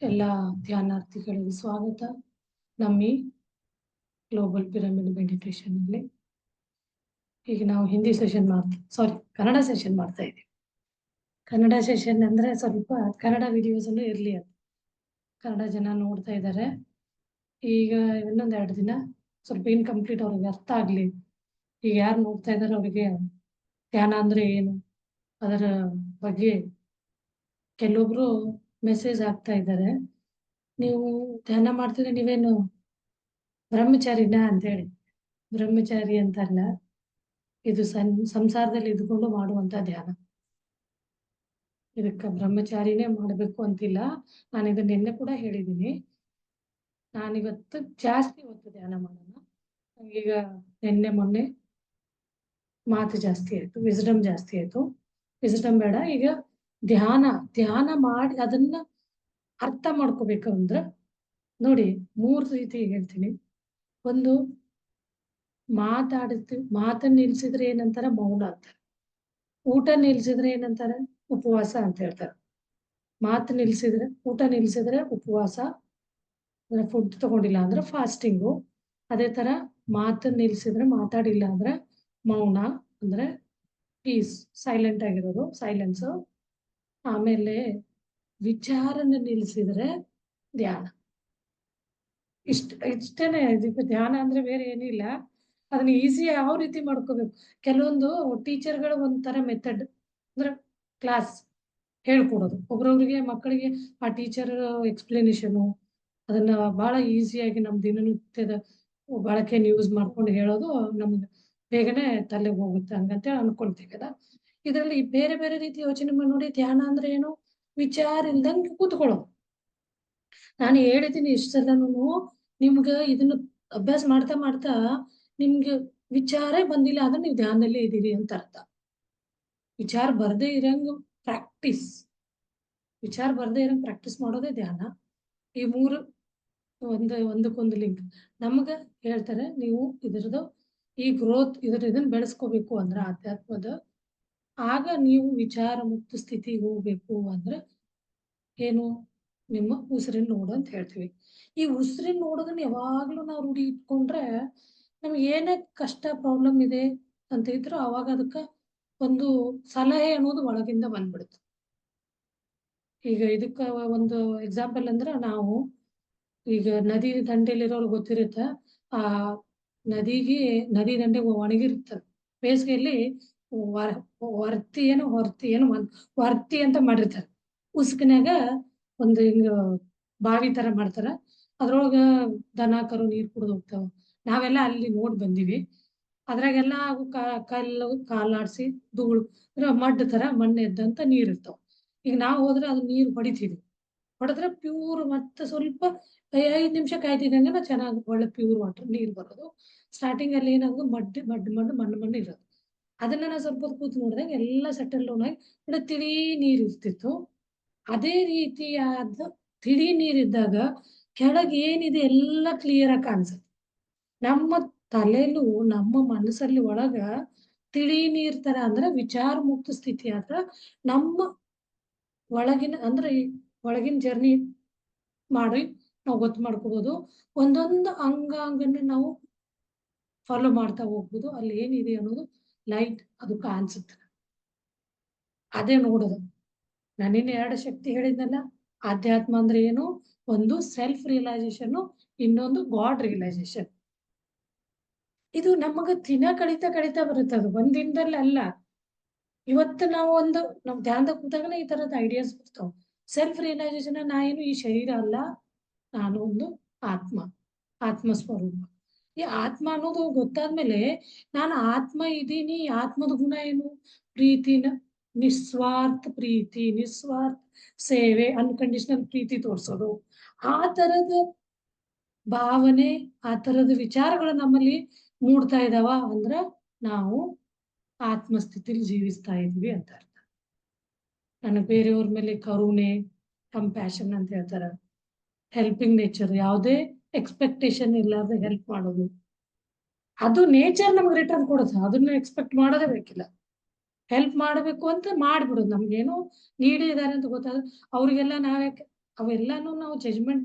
ಎಲ್ಲ ಧ್ಯಾನಾರ್ಥಿಗಳಿಗೆ ಸ್ವಾಗತ. ನಮ್ಮಿ ಗ್ಲೋಬಲ್ ಪಿರಮಿಡ್ ಮೆಡಿಟೇಷನ್ ಅಲ್ಲಿ ಈಗ ನಾವು ಹಿಂದಿ ಸೆಷನ್ ಕನ್ನಡ ಸೆಷನ್ ಮಾಡ್ತಾ ಇದ್ದೀವಿ. ಕನ್ನಡ ಸೆಷನ್ ಅಂದ್ರೆ ಸ್ವಲ್ಪ ಕನ್ನಡ ವಿಡಿಯೋಸ್ ಅನ್ನು ಇರ್ಲಿ ಅಂತ ಕನ್ನಡ ಜನ ನೋಡ್ತಾ ಇದ್ದಾರೆ. ಈಗ ಇನ್ನೊಂದ್ 2 ದಿನ ಸ್ವಲ್ಪ ಇನ್ಕಂಪ್ಲೀಟ್ ಅವ್ರಿಗೆ ಅರ್ಥ ಆಗ್ಲಿ. ಈಗ ಯಾರು ನೋಡ್ತಾ ಇದಾರೆ ಅವರಿಗೆ ಧ್ಯಾನ ಅಂದ್ರೆ ಏನು ಅದರ ಬಗ್ಗೆ ಕೆಲವೊಬ್ರು ಮೆಸೇಜ್ ಹಾಕ್ತಾ ಇದ್ದಾರೆ. ನೀವು ಧ್ಯಾನ ಮಾಡ್ತಿದ್ರೆ ನೀವೇನು ಬ್ರಹ್ಮಚಾರಿನ ಅಂತ ಹೇಳಿ. ಬ್ರಹ್ಮಚಾರಿ ಅಂತಲ್ಲ, ಇದು ಸಂಸಾರದಲ್ಲಿ ಇದ್ಕೊಂಡು ಮಾಡುವಂತ ಧ್ಯಾನ. ಇದಕ್ಕ ಬ್ರಹ್ಮಚಾರಿನೇ ಮಾಡ್ಬೇಕು ಅಂತಿಲ್ಲ. ನಾನು ಇದನ್ನ ನಿನ್ನೆ ಕೂಡ ಹೇಳಿದ್ದೀನಿ. ನಾನಿವತ್ತು ಜಾಸ್ತಿ ಹೊತ್ತು ಧ್ಯಾನ ಮಾಡೋಣ. ಈಗ ನಿನ್ನೆ ಮೊನ್ನೆ ಮಾತು ಜಾಸ್ತಿ ಆಯ್ತು, ವಿಸ್ಡಮ್ ಜಾಸ್ತಿ ಆಯ್ತು. ವಿಸ್ಡಮ್ ಬೇಡ, ಈಗ ಧ್ಯಾನ ಮಾಡಿ ಅದನ್ನ ಅರ್ಥ ಮಾಡ್ಕೋಬೇಕಂದ್ರೆ ನೋಡಿ 3 ರೀತಿ ಹೇಳ್ತೀನಿ. ಒಂದು, ಮಾತನ್ನ ನಿಲ್ಸಿದ್ರೆ ಏನಂತಾರ ಮೌನ ಅಂತಾರೆ. ಊಟ ನಿಲ್ಸಿದ್ರೆ ಏನಂತಾರೆ ಉಪವಾಸ ಅಂತ ಹೇಳ್ತಾರೆ. ಊಟ ನಿಲ್ಸಿದ್ರೆ ಉಪವಾಸ, ಅಂದ್ರೆ ಫುಡ್ ತಗೊಂಡಿಲ್ಲ ಅಂದ್ರೆ ಫಾಸ್ಟಿಂಗು. ಅದೇ ತರ ಮಾತನ್ನ ನಿಲ್ಸಿದ್ರೆ, ಮಾತಾಡಿಲ್ಲ ಅಂದ್ರೆ ಮೌನ ಅಂದ್ರೆ ಪೀಸ್, ಸೈಲೆಂಟ್ ಆಗಿರೋದು, ಸೈಲೆನ್ಸ್. ಆಮೇಲೆ ವಿಚಾರನ ನಿಲ್ಸಿದ್ರೆ ಧ್ಯಾನ. ಇಷ್ಟೇನೆ. ಧ್ಯಾನ ಅಂದ್ರೆ ಬೇರೆ ಏನಿಲ್ಲ. ಅದನ್ನ ಈಸಿ ಯಾವ ರೀತಿ ಮಾಡ್ಕೋಬೇಕು. ಕೆಲವೊಂದು ಟೀಚರ್ಗಳು ಒಂಥರ ಮೆಥಡ್ ಅಂದ್ರೆ ಕ್ಲಾಸ್ ಹೇಳ್ಕೊಡೋದು, ಒಬ್ರೊಬ್ರಿಗೆ ಮಕ್ಕಳಿಗೆ ಆ ಟೀಚರ್ ಎಕ್ಸ್ಪ್ಲನೇಷನು ಅದನ್ನ ಬಹಳ ಈಸಿಯಾಗಿ ನಮ್ ದಿನನಿತ್ಯದ ಬಳಕೆಯನ್ನು ಯೂಸ್ ಮಾಡ್ಕೊಂಡು ಹೇಳೋದು ನಮ್ಗೆ ಬೇಗನೆ ತಲೆಗೆ ಹೋಗುತ್ತೆ ಹಂಗಂತೇಳಿ ಅನ್ಕೊಳ್ತೀವಿ ಅಲ್ಲ. ಇದರಲ್ಲಿ ಬೇರೆ ಬೇರೆ ರೀತಿ ಯೋಚನೆ ಮಾಡಿ ನೋಡಿ. ಧ್ಯಾನ ಅಂದ್ರೆ ಏನು? ವಿಚಾರ ಇಲ್ದಂಗೆ ಕೂತ್ಕೊಳ್ಳೋದು. ನಾನು ಹೇಳಿದ್ದೀನಿ ಇಷ್ಟೆಲ್ಲನೂ. ನಿಮ್ಗೆ ಇದನ್ನ ಅಭ್ಯಾಸ ಮಾಡ್ತಾ ಮಾಡ್ತಾ ನಿಮ್ಗೆ ವಿಚಾರ ಬಂದಿಲ್ಲ ಅಂದ್ರೆ ನೀವು ಧ್ಯಾನದಲ್ಲೇ ಇದ್ದೀರಿ ಅಂತ ಅರ್ಥ. ವಿಚಾರ ಬರ್ದೇ ಇರಂಗ್ ಪ್ರಾಕ್ಟೀಸ್ ಮಾಡೋದೇ ಧ್ಯಾನ. ಈ 3 ಒಂದಕ್ಕೊಂದು ಲಿಂಕ್. ನಮ್ಗ ಹೇಳ್ತಾರೆ ನೀವು ಇದರದ್ದು ಈ ಗ್ರೋತ್ ಇದನ್ನ ಬೆಳೆಸ್ಕೋಬೇಕು ಅಂದ್ರೆ ಆಧ್ಯಾತ್ಮದ, ಆಗ ನೀವು ವಿಚಾರ ಮುಕ್ತ ಸ್ಥಿತಿಗೆ ಹೋಗ್ಬೇಕು ಅಂದ್ರೆ ಏನು? ನಿಮ್ಮ ಉಸಿರಿನ ನೋಡು ಅಂತ ಹೇಳ್ತೀವಿ. ಈ ಉಸಿರಿನ ನೋಡೋದನ್ನ ಯಾವಾಗ್ಲೂ ನಾವು ರೂಢಿ ಇಟ್ಕೊಂಡ್ರೆ ನಮ್ಗೆ ಏನೇ ಕಷ್ಟ ಪ್ರಾಬ್ಲಮ್ ಇದೆ ಅಂತ ಇದ್ರು ಅವಾಗ ಅದಕ್ಕ ಒಂದು ಸಲಹೆ ಅನ್ನೋದು ಒಳಗಿಂದ ಬಂದ್ಬಿಡುತ್ತೆ. ಈಗ ಇದಕ್ಕ ಒಂದು ಎಕ್ಸಾಂಪಲ್ ಅಂದ್ರೆ ನಾವು ಈಗ ನದಿ ದಂಡೆಲಿರೋರು ಗೊತ್ತಿರುತ್ತೆ. ಆ ನದಿ ದಂಡೆ ಒಣಗಿರ್ತದೆ. ಬೇಸಿಗೆಯಲ್ಲಿ ವರ್ತಿ ಅಂತ ಮಾಡಿರ್ತಾರೆ. ಉಸುಕಿನಾಗ ಒಂದು ಹಿಂಗ ಬಾವಿ ತರ ಮಾಡ್ತಾರ. ಅದ್ರೊಳಗ ದನ ಕರು ನೀರ್ ಕುಡಿದು ಹೋಗ್ತಾವ. ನಾವೆಲ್ಲ ಅಲ್ಲಿ ನೋಡ್ ಬಂದಿವಿ. ಅದ್ರಾಗೆಲ್ಲ ಕಲ್ಲು ಕಾಲಾಡ್ಸಿ ಧೂಳು ಮಡ್ ತರ ಮಣ್ಣು ಎದ್ದಂತ ನೀರ್ ಇರ್ತಾವ. ಈಗ ನಾವು ಹೋದ್ರೆ ಅದು ನೀರು ಹೊಡೆದ್ರೆ ಪ್ಯೂರ್, ಮತ್ತೆ ಸ್ವಲ್ಪ 5 ನಿಮಿಷ ಕಾಯ್ತಿದಂಗೆ ಚೆನ್ನಾಗಿ ಒಳ್ಳೆ ಪ್ಯೂರ್ ವಾಟರ್ ನೀರ್ ಬರೋದು. ಸ್ಟಾರ್ಟಿಂಗ್ ಅಲ್ಲಿ ಏನಾಗೋದು ಮಣ್ಣು ಇರೋದು. ಅದನ್ನ ನಾವು ಸ್ವಲ್ಪ ಹೊತ್ತು ಕೂತು ನೋಡಿದಾಗ ಎಲ್ಲ ಸೆಟಲ್ ಡೌನ್ ಆಗಿ ತಿಳಿ ನೀರ್ ಇರ್ತಿತ್ತು. ಅದೇ ರೀತಿಯಾದ ತಿಳಿ ನೀರಿದ್ದಾಗ ಕೆಳಗೆ ಏನಿದೆ ಎಲ್ಲ ಕ್ಲಿಯರ್ ಆಗಿ ಕಾಣಿಸುತ್ತೆ. ನಮ್ಮ ತಲೆಲು ನಮ್ಮ ಮನಸ್ಸಲ್ಲಿ ಒಳಗ ತಿಳಿ ನೀರ್ ತರ ಅಂದ್ರೆ ವಿಚಾರ ಮುಕ್ತ ಸ್ಥಿತಿ ಆದ್ರ ನಮ್ಮ ಒಳಗಿನ ಜರ್ನಿ ಮಾಡಿ ನಾವು ಗೊತ್ತು ಮಾಡ್ಕೋಬಹುದು. ಒಂದೊಂದು ಅಂಗಾಂಗನ ನಾವು ಫಾಲೋ ಮಾಡ್ತಾ ಹೋಗ್ಬೋದು. ಅಲ್ಲಿ ಏನಿದೆ ಅನ್ನೋದು ಲೈಟ್ ಅದು ಕಾಣಿಸುತ್ತೆ. ಅದೇ ನೋಡೋದು. ನಾನಿನ್ನು 2 ಶಕ್ತಿ ಹೇಳಿದ್ನಲ್ಲ. ಆಧ್ಯಾತ್ಮ ಅಂದ್ರೆ ಏನು? ಒಂದು ಸೆಲ್ಫ್ ರಿಯಲೈಸೇಷನ್, ಇನ್ನೊಂದು ಗಾಡ್ ರಿಯಲೈಸೇಷನ್. ಇದು ನಮಗ ದಿನ ಕಳೀತಾ ಬರುತ್ತೆ. ಅದು ಒಂದ್ ದಿನದಲ್ಲಿ ಅಲ್ಲ. ಇವತ್ತು ನಾವು ನಮ್ ಧ್ಯಾನದಾಗ ಕೂತಾಗನೇ ಈ ತರದ ಐಡಿಯಾಸ್ ಬರ್ತಾವ. ಸೆಲ್ಫ್ ರಿಯಲೈಸೇಷನ್, ನಾ ಏನು ಈ ಶರೀರ ಅಲ್ಲ, ನಾನು ಒಂದು ಆತ್ಮ ಸ್ವರೂಪ. ಈ ಆತ್ಮ ಅನ್ನೋದು ಗೊತ್ತಾದ್ಮೇಲೆ ನಾನು ಆತ್ಮ ಇದ್ದೀನಿ. ಆತ್ಮದ ಗುಣ ಏನು? ನಿಸ್ವಾರ್ಥ ಪ್ರೀತಿ, ನಿಸ್ವಾರ್ಥ ಸೇವೆ, ಅನ್ಕಂಡೀಷನಲ್ ಪ್ರೀತಿ ತೋರ್ಸೋದು. ಆ ತರದ ಭಾವನೆ, ಆ ತರದ ವಿಚಾರಗಳು ನಮ್ಮಲ್ಲಿ ಮೂಡ್ತಾ ಇದಾವ ಅಂದ್ರ ನಾವು ಆತ್ಮಸ್ಥಿತಿಲಿ ಜೀವಿಸ್ತಾ ಇದೀವಿ ಅಂತ ಅರ್ಥ. ನನಗೆ ಬೇರೆಯವ್ರ ಮೇಲೆ ಕರುಣೆ, ಕಂಪ್ಯಾಷನ್ ಅಂತ ಹೇಳ್ತಾರ. ಹೆಲ್ಪಿಂಗ್ ನೇಚರ್, ಯಾವುದೇ ಎಕ್ಸ್ಪೆಕ್ಟೇಷನ್ ಇಲ್ಲಾರ್ದೆ ಹೆಲ್ಪ್ ಮಾಡೋದು, ಅದು ನೇಚರ್ ನಮ್ಗೆ ರಿಟರ್ನ್ ಕೊಡುತ್ತೆ. ಅದನ್ನ ಎಕ್ಸ್ಪೆಕ್ಟ್ ಮಾಡೋದೇ ಬೇಕಿಲ್ಲ. ಹೆಲ್ಪ್ ಮಾಡಬೇಕು ಅಂತ ಮಾಡ್ಬಿಡೋದು. ನಮ್ಗೇನೋ ನೀಡಿದ್ದಾರೆ ಅಂತ ಗೊತ್ತಾದ್ರೆ ಅವ್ರಿಗೆಲ್ಲ ನಾವ್ಯಾಕೆ ಅವೆಲ್ಲಾನು ನಾವು ಜಜ್ಮೆಂಟ್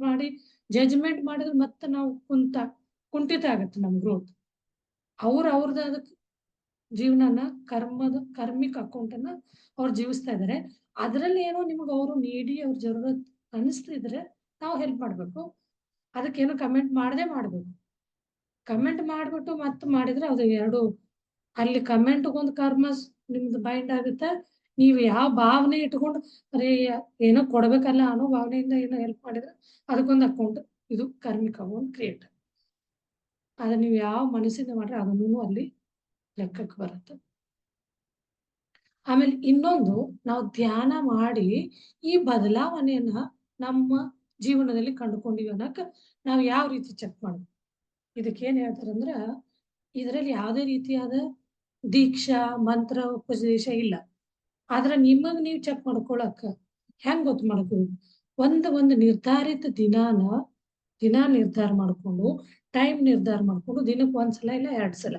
ಮಾಡಿದ್ರೆ ಮತ್ತೆ ನಾವು ಕುಂಠಿತ ಆಗುತ್ತೆ ನಮ್ ಗ್ರೋತ್. ಅವ್ರದ್ದು ಅದಕ್ಕೆ ಜೀವನನ ಕರ್ಮಿಕ್ ಅಕೌಂಟನ್ನ ಅವ್ರು ಜೀವಿಸ್ತಾ ಇದಾರೆ. ಅದ್ರಲ್ಲಿ ಏನೋ ನಿಮ್ಗೆ ಅವರು ನೀಡಿ ಅವ್ರ ಜರೂರತ್ ಅನಿಸ್ತಿದ್ರೆ ನಾವು ಹೆಲ್ಪ್ ಮಾಡ್ಬೇಕು. ಅದಕ್ಕೇನೋ ಕಮೆಂಟ್ ಮಾಡ್ಬೇಕು. ಕಮೆಂಟ್ ಮಾಡ್ಬಿಟ್ಟು ಮತ್ತೆ ಮಾಡಿದ್ರೆ ಅದು ಎರಡು ಅಲ್ಲಿ ಕಮೆಂಟ್ಗೊಂದು ಕರ್ಮ ನಿಮ್ದು ಬೈಂಡ್ ಆಗುತ್ತೆ. ನೀವು ಯಾವ ಭಾವನೆ ಇಟ್ಕೊಂಡು ಅರೆ ಏನೋ ಕೊಡ್ಬೇಕಲ್ಲ ಅನ್ನೋ ಭಾವನೆಯಿಂದ ಏನೋ ಹೆಲ್ಪ್ ಮಾಡಿದ್ರೆ ಅದಕ್ಕೊಂದು ಅಕೌಂಟ್ ಇದು ಕರ್ಮಿಕ್ ಅಕೌಂಟ್ ಕ್ರಿಯೇಟ್. ಅದ ನೀವು ಯಾವ ಮನಸ್ಸಿಂದ ಮಾಡ್ರೆ ಅದನ್ನು ಅಲ್ಲಿ ಲೆಕ್ಕಕ್ಕೆ ಬರುತ್ತೆ. ಆಮೇಲೆ ಇನ್ನೊಂದು, ನಾವು ಧ್ಯಾನ ಮಾಡಿ ಈ ಬದಲಾವಣೆಯನ್ನ ನಮ್ಮ ಜೀವನದಲ್ಲಿ ಕಂಡುಕೊಂಡಿವಿ ಅನ್ನೋಕೆ ನಾವು ಯಾವ ರೀತಿ ಚೆಕ್ ಮಾಡ್ಬೇಕು. ಇದಕ್ಕೇನ್ ಹೇಳ್ತಾರಂದ್ರ, ಇದರಲ್ಲಿ ಯಾವುದೇ ರೀತಿಯಾದ ದೀಕ್ಷಾ ಮಂತ್ರ ಉಪದೇಶ ಇಲ್ಲ. ಆದ್ರೆ ನಿಮಗ್ ನೀವು ಚೆಕ್ ಮಾಡ್ಕೊಳಕ ಹೆಂಗ್ ಗೊತ್ತು ಮಾಡ್ಕೋಬೇಕು, ಒಂದು ನಿರ್ಧಾರಿತ ದಿನ ನಿರ್ಧಾರ ಮಾಡ್ಕೊಂಡು ಟೈಮ್ ನಿರ್ಧಾರ ಮಾಡ್ಕೊಂಡು ದಿನಕ್ಕೆ 1 ಸಲ ಇಲ್ಲ 2 ಸಲ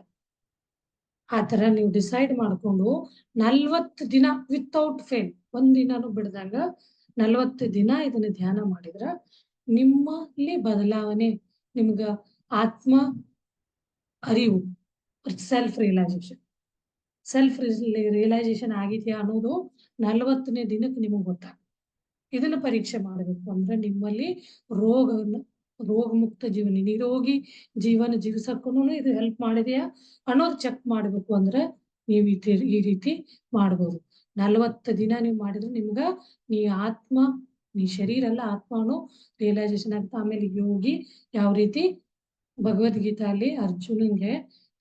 ಆ ತರ ನೀವು ಡಿಸೈಡ್ ಮಾಡ್ಕೊಂಡು 40 ದಿನ ವಿತೌಟ್ ಫೇಲ್, ಒಂದಿನಾನು ಬಿಡದಂಗ 40 ದಿನ ಇದನ್ನ ಧ್ಯಾನ ಮಾಡಿದ್ರ ನಿಮ್ಮಲ್ಲಿ ಬದಲಾವಣೆ, ನಿಮ್ಗ ಆತ್ಮ ಅರಿವು, ಸೆಲ್ಫ್ ರಿಯಲೈಸೇಷನ್ ಆಗಿದೆಯಾ ಅನ್ನೋದು 40ನೇ ದಿನಕ್ಕೆ ನಿಮಗೆ ಗೊತ್ತಾಗುತ್ತೆ. ಇದನ್ನ ಪರೀಕ್ಷೆ ಮಾಡಬೇಕು ಅಂದ್ರೆ ನಿಮ್ಮಲ್ಲಿ ರೋಗ ಮುಕ್ತ ಜೀವನ, ನಿರೋಗಿ ಜೀವನ ಜೀವಿಸಕ್ಕೂ ಇದು ಹೆಲ್ಪ್ ಮಾಡಿದೆಯಾ ಅನ್ನೋದು ಚೆಕ್ ಮಾಡ್ಬೇಕು. ಅಂದ್ರೆ ನೀವು ಈ ರೀತಿ ಮಾಡ್ಬೋದು. 40 ದಿನ ನೀವು ಮಾಡಿದ್ರೆ ನಿಮ್ಗ ನೀ ಶರೀರ ಅಲ್ಲ ಆತ್ಮನು ರಿಯಲೈಸೇಷನ್ ಆಗುತ್ತೆ. ಆಮೇಲೆ ಯೋಗಿ ಯಾವ ರೀತಿ ಭಗವದ್ಗೀತೆಯಲ್ಲಿ ಅರ್ಜುನನ್ಗೆ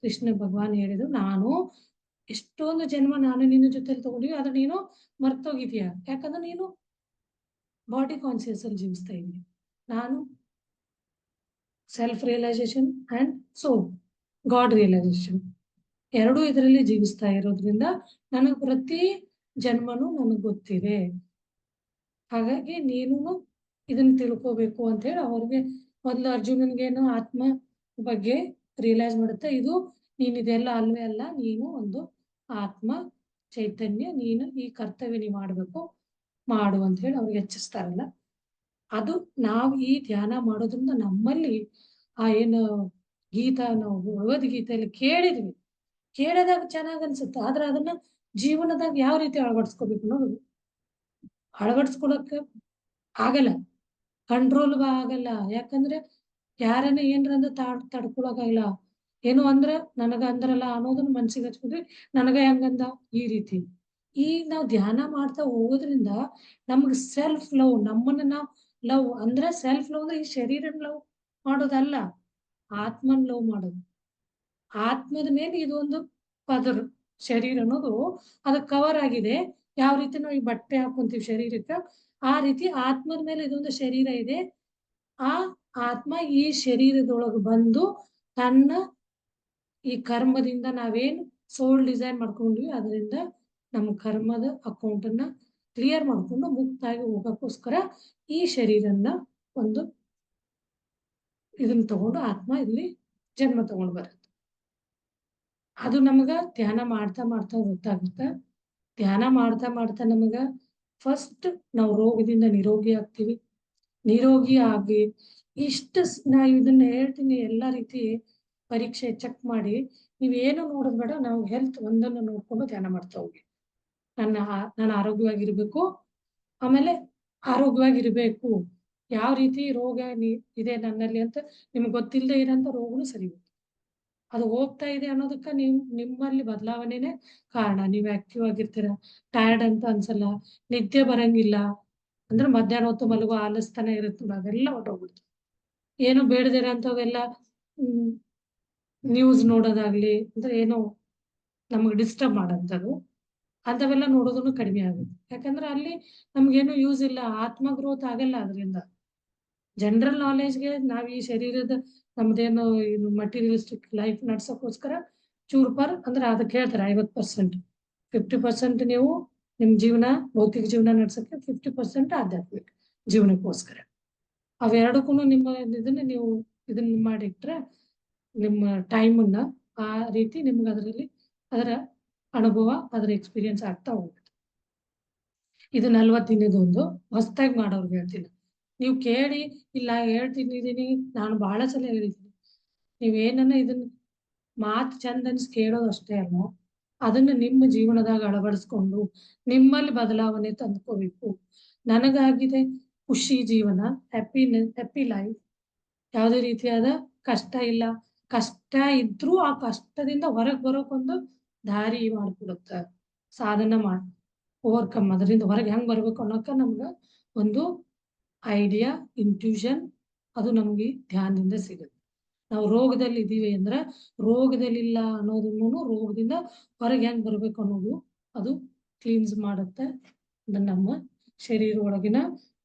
ಕೃಷ್ಣ ಭಗವಾನ್ ಹೇಳಿದ್ರು, ನಾನು ಎಷ್ಟೊಂದು ಜನ್ಮ ನಾನು ನಿನ್ನ ಜೊತೆಲಿ ತಗೊಂಡಿವಿ, ಆದ್ರೆ ನೀನು ಮರ್ತೋಗಿದೀಯ. ಯಾಕಂದ್ರೆ ನೀನು ಬಾಡಿ ಕಾನ್ಸಿಯಸ್ ಅಲ್ಲಿ ಜೀವಿಸ್ತಾ ಇದೀಯ. ನಾನು self realisation and God realisation ಎರಡೂ ಇದರಲ್ಲಿ ಜೀವಿಸ್ತಾ ಇರೋದ್ರಿಂದ ನನಗೆ ಪ್ರತಿ ಜನ್ಮನು ನನಗೆ ಗೊತ್ತಿದೆ. ಹಾಗಾಗಿ ನೀನು ಇದನ್ನ ತಿಳ್ಕೋಬೇಕು ಅಂತ ಹೇಳಿ ಅವ್ರಿಗೆ ಮೊದಲು ಅರ್ಜುನನ್ಗೇನು ಆತ್ಮ ಬಗ್ಗೆ ರಿಯಲೈಸ್ ಮಾಡುತ್ತೆ. ಇದು ನೀನ್ ಇದೆಲ್ಲ ಅಲ್ವೇ ಅಲ್ಲ, ನೀನು ಒಂದು ಆತ್ಮ ಚೈತನ್ಯ, ನೀನು ಈ ಕರ್ತವ್ಯ ನೀ ಮಾಡು ಅಂತ ಹೇಳಿ ಅವ್ರಿಗೆ ಹೆಚ್ಚಿಸ್ತಾರಲ್ಲ. ಅದು ನಾವು ಈ ಧ್ಯಾನ ಮಾಡೋದ್ರಿಂದ ನಮ್ಮಲ್ಲಿ ಏನು ನಾವು ಭಗವದ್ಗೀತೆಯಲ್ಲಿ ಕೇಳಿದಾಗ ಚೆನ್ನಾಗ್ ಅನ್ಸುತ್ತೆ. ಆದ್ರೆ ಅದನ್ನ ಜೀವನದಾಗ ಯಾವ ರೀತಿ ಅಳವಡಿಸ್ಕೋಬೇಕು ಅನ್ನೋದು ಅಳವಡಿಸ್ಕೊಳಕ್ಕೆ ಆಗಲ್ಲ, ಕಂಟ್ರೋಲ್ ಆಗಲ್ಲ. ಯಾಕಂದ್ರೆ ಯಾರನ್ನ ಏನ್ರಂದ್ರೆ ತಡ್ಕೊಳಕಾಗಲ್ಲ. ಏನು ಅಂದ್ರೆ ನನಗ ಅಂದ್ರಲ್ಲ ಅನ್ನೋದನ್ನ ಮನ್ಸಿಗೆ ಹಚ್ಕೊಂಡ್ರಿ, ನನಗ ಹೆಂಗಂದ ಈ ರೀತಿ. ನಾವು ಧ್ಯಾನ ಮಾಡ್ತಾ ಹೋಗೋದ್ರಿಂದ ನಮ್ಗೆ ಸೆಲ್ಫ್ ಲವ್, ನಮ್ಮನ್ನ ನಾವು ಲವ್ ಅಂದ್ರೆ ಸೆಲ್ಫ್ ಲವ್ ಅಂದ್ರೆ ಈ ಶರೀರನ ಲವ್ ಮಾಡೋದಲ್ಲ, ಆತ್ಮನ್ ಲವ್ ಮಾಡೋದು. ಆತ್ಮದ ಮೇಲೆ ಇದೊಂದು ಪದರ್, ಶರೀರ ಅನ್ನೋದು ಅದಕ್ಕೆ ಕವರ್ ಆಗಿದೆ. ಯಾವ ರೀತಿ ನಾವು ಈ ಬಟ್ಟೆ ಹಾಕೊಂತೀವಿ ಶರೀರಕ್ಕೆ, ಆ ರೀತಿ ಆತ್ಮದ ಮೇಲೆ ಇದೊಂದು ಶರೀರ ಇದೆ. ಆ ಆತ್ಮ ಈ ಶರೀರದೊಳಗೆ ಬಂದು ತನ್ನ ಈ ಕರ್ಮದಿಂದ ನಾವೇನು ಸೋಲ್ ಡಿಸೈನ್ ಮಾಡ್ಕೊಂಡ್ವಿ ಅದರಿಂದ ನಮ್ಮ ಕರ್ಮದ ಅಕೌಂಟನ್ನ ಕ್ಲಿಯರ್ ಮಾಡ್ಕೊಂಡು ಮುಕ್ತಾಗಿ ಹೋಗಕ್ಕೋಸ್ಕರ ಈ ಶರೀರನ್ನ ಒಂದು ಇದನ್ನ ತಗೊಂಡು ಆತ್ಮ ಇಲ್ಲಿ ಜನ್ಮ ತಗೊಂಡು ಬರುತ್ತೆ. ಅದು ನಮಗ ಧ್ಯಾನ ಮಾಡ್ತಾ ಗೊತ್ತಾಗುತ್ತೆ. ಧ್ಯಾನ ಮಾಡ್ತಾ ನಮಗ ಫಸ್ಟ್ ನಾವು ರೋಗದಿಂದ ನಿರೋಗಿ ಆಗ್ತೀವಿ. ನಿರೋಗಿ ಆಗಿ ನಾ ಇದನ್ನ ಹೇಳ್ತೀನಿ, ಎಲ್ಲಾ ರೀತಿ ಪರೀಕ್ಷೆ ಚೆಕ್ ಮಾಡಿ ನೀವೇನು ನೋಡೋದ್ ಬೇಡ, ನಾವು ಹೆಲ್ತ್ ಒಂದನ್ನು ನೋಡ್ಕೊಂಡು ಧ್ಯಾನ ಮಾಡ್ತಾ ಹೋಗಿ. ನಾನು ಆರೋಗ್ಯವಾಗಿರ್ಬೇಕು, ಆಮೇಲೆ ಆರೋಗ್ಯವಾಗಿರ್ಬೇಕು. ಯಾವ ರೀತಿ ರೋಗ ಇದೆ ನನ್ನಲ್ಲಿ ಅಂತ ನಿಮ್ಗೆ ಗೊತ್ತಿಲ್ಲದೆ ಇರೋಂಥ ರೋಗನು ಸರಿ ಹೋಗುತ್ತೆ. ಅದು ಹೋಗ್ತಾ ಇದೆ ಅನ್ನೋದಕ್ಕೆ ನಿಮ್ಮಲ್ಲಿ ಬದಲಾವಣೆನೇ ಕಾರಣ. ನೀವು ಆಕ್ಟಿವ್ ಆಗಿರ್ತೀರ, ಟಯರ್ಡ್ ಅಂತ ಅನ್ಸಲ್ಲ, ನಿದ್ದೆ ಬರಂಗಿಲ್ಲ. ಅಂದ್ರೆ ಮಧ್ಯಾಹ್ನ ಹೊತ್ತು ಮಲಗುವ ಆಲಸ್ತಾನ ಇರುತ್ತೆ, ಅದೆಲ್ಲ ಹೊಟ್ಟೋಗ್ಬಿಡ್ತು. ಏನು ಬೇಡದಿರ ಅಂತವೆಲ್ಲ ನ್ಯೂಸ್ ನೋಡೋದಾಗ್ಲಿ ಅಂದ್ರೆ ಏನೋ ನಮಗೆ ಡಿಸ್ಟರ್ಬ್ ಮಾಡೋಂಥದ್ದು ಅಂತವೆಲ್ಲ ನೋಡೋದನ್ನು ಕಡಿಮೆ ಆಗುತ್ತೆ. ಯಾಕಂದ್ರೆ ಅಲ್ಲಿ ನಮ್ಗೇನು ಯೂಸ್ ಇಲ್ಲ, ಆತ್ಮ ಗ್ರೋತ್ ಆಗಲ್ಲ. ಅದರಿಂದ ಜನರಲ್ ನಾಲೆಜ್ಗೆ ನಾವ್ ಈ ಶರೀರದ ನಮ್ದೇನು ಮಟೀರಿಯಲಿಸ್ಟಿಕ್ ಲೈಫ್ ನಡ್ಸೋಕ್ಕೋಸ್ಕರ ಅಂದ್ರೆ ಅದಕ್ಕೆ ಹೇಳ್ತಾರೆ 50%, 50% ನೀವು ನಿಮ್ ಜೀವನ ಭೌತಿಕ ಜೀವನ ನಡ್ಸಕ್ಕೆ, 50% ಆಧ್ಯಾತ್ಮಿಕ ಜೀವನಕ್ಕೋಸ್ಕರ. ಅವೆರಡಕ್ಕೂ ನೀವು ಇದನ್ನ ಮಾಡಿಟ್ರೆ ನಿಮ್ಮ ಟೈಮನ್ನ ಆ ರೀತಿ ನಿಮ್ಗೆ ಅದರ ಅನುಭವ, ಅದರ ಎಕ್ಸ್ಪೀರಿಯನ್ಸ್ ಆಗ್ತಾ ಹೋಗುತ್ತೆ. ಇದು 40 ದಿನದೊಂದು ಹೊಸದಾಗಿ ಮಾಡೋರ್ಗೆ ಹೇಳ್ತೀನಿ. ನೀವು ಕೇಳಿ ಇಲ್ಲ ಹೇಳ್ತಿದ್ದೀನಿ, ನಾನು ಬಹಳ ಸಲ ಹೇಳಿದ್ದೀನಿ. ನೀವೇನನ್ನ ಇದನ್ನ ಮಾತು ಚಂದ ಅನ್ಸ್ ಕೇಳೋದು ಅಷ್ಟೇ ಅಲ್ಲ, ಅದನ್ನ ನಿಮ್ಮ ಜೀವನದಾಗ ಅಳವಡಿಸ್ಕೊಂಡು ನಿಮ್ಮಲ್ಲಿ ಬದಲಾವಣೆ ತಂದ್ಕೋಬೇಕು. ನನಗಾಗಿದೆ ಖುಷಿ ಜೀವನ, ಹ್ಯಾಪಿ ಲೈಫ್. ಯಾವುದೇ ರೀತಿಯಾದ ಕಷ್ಟ ಇಲ್ಲ. ಕಷ್ಟ ಇದ್ರೂ ಆ ಕಷ್ಟದಿಂದ ಹೊರಗೆ ಬರೋಕೊಂದು ದಾರಿ ಮಾಡ್ಕೊಡುತ್ತ. ಸಾಧನ ಮಾಡಿ ಓವರ್ಕಮ್ ಅದರಿಂದ ಹೊರಗೆ ಹೆಂಗ್ ಬರ್ಬೇಕು ಅನ್ನೋಕೆ ನಮ್ಗ ಒಂದು ಐಡಿಯಾ, ಇಂಟ್ಯೂಷನ್ ಅದು ನಮ್ಗೆ ಧ್ಯಾನದಿಂದ ಸಿಗುತ್ತೆ. ನಾವು ರೋಗದಲ್ಲಿ ಇದೀವಿ ಅಂದ್ರೆ ರೋಗದಲ್ಲಿಲ್ಲ ಅನ್ನೋದನ್ನು ರೋಗದಿಂದ ಹೊರಗೆ ಹೆಂಗ್ ಬರ್ಬೇಕು ಅನ್ನೋದು ಅದು ಕ್ಲೀನ್ಸ್ ಮಾಡುತ್ತೆ. ನಮ್ಮ ಶರೀರ ಒಳಗಿನ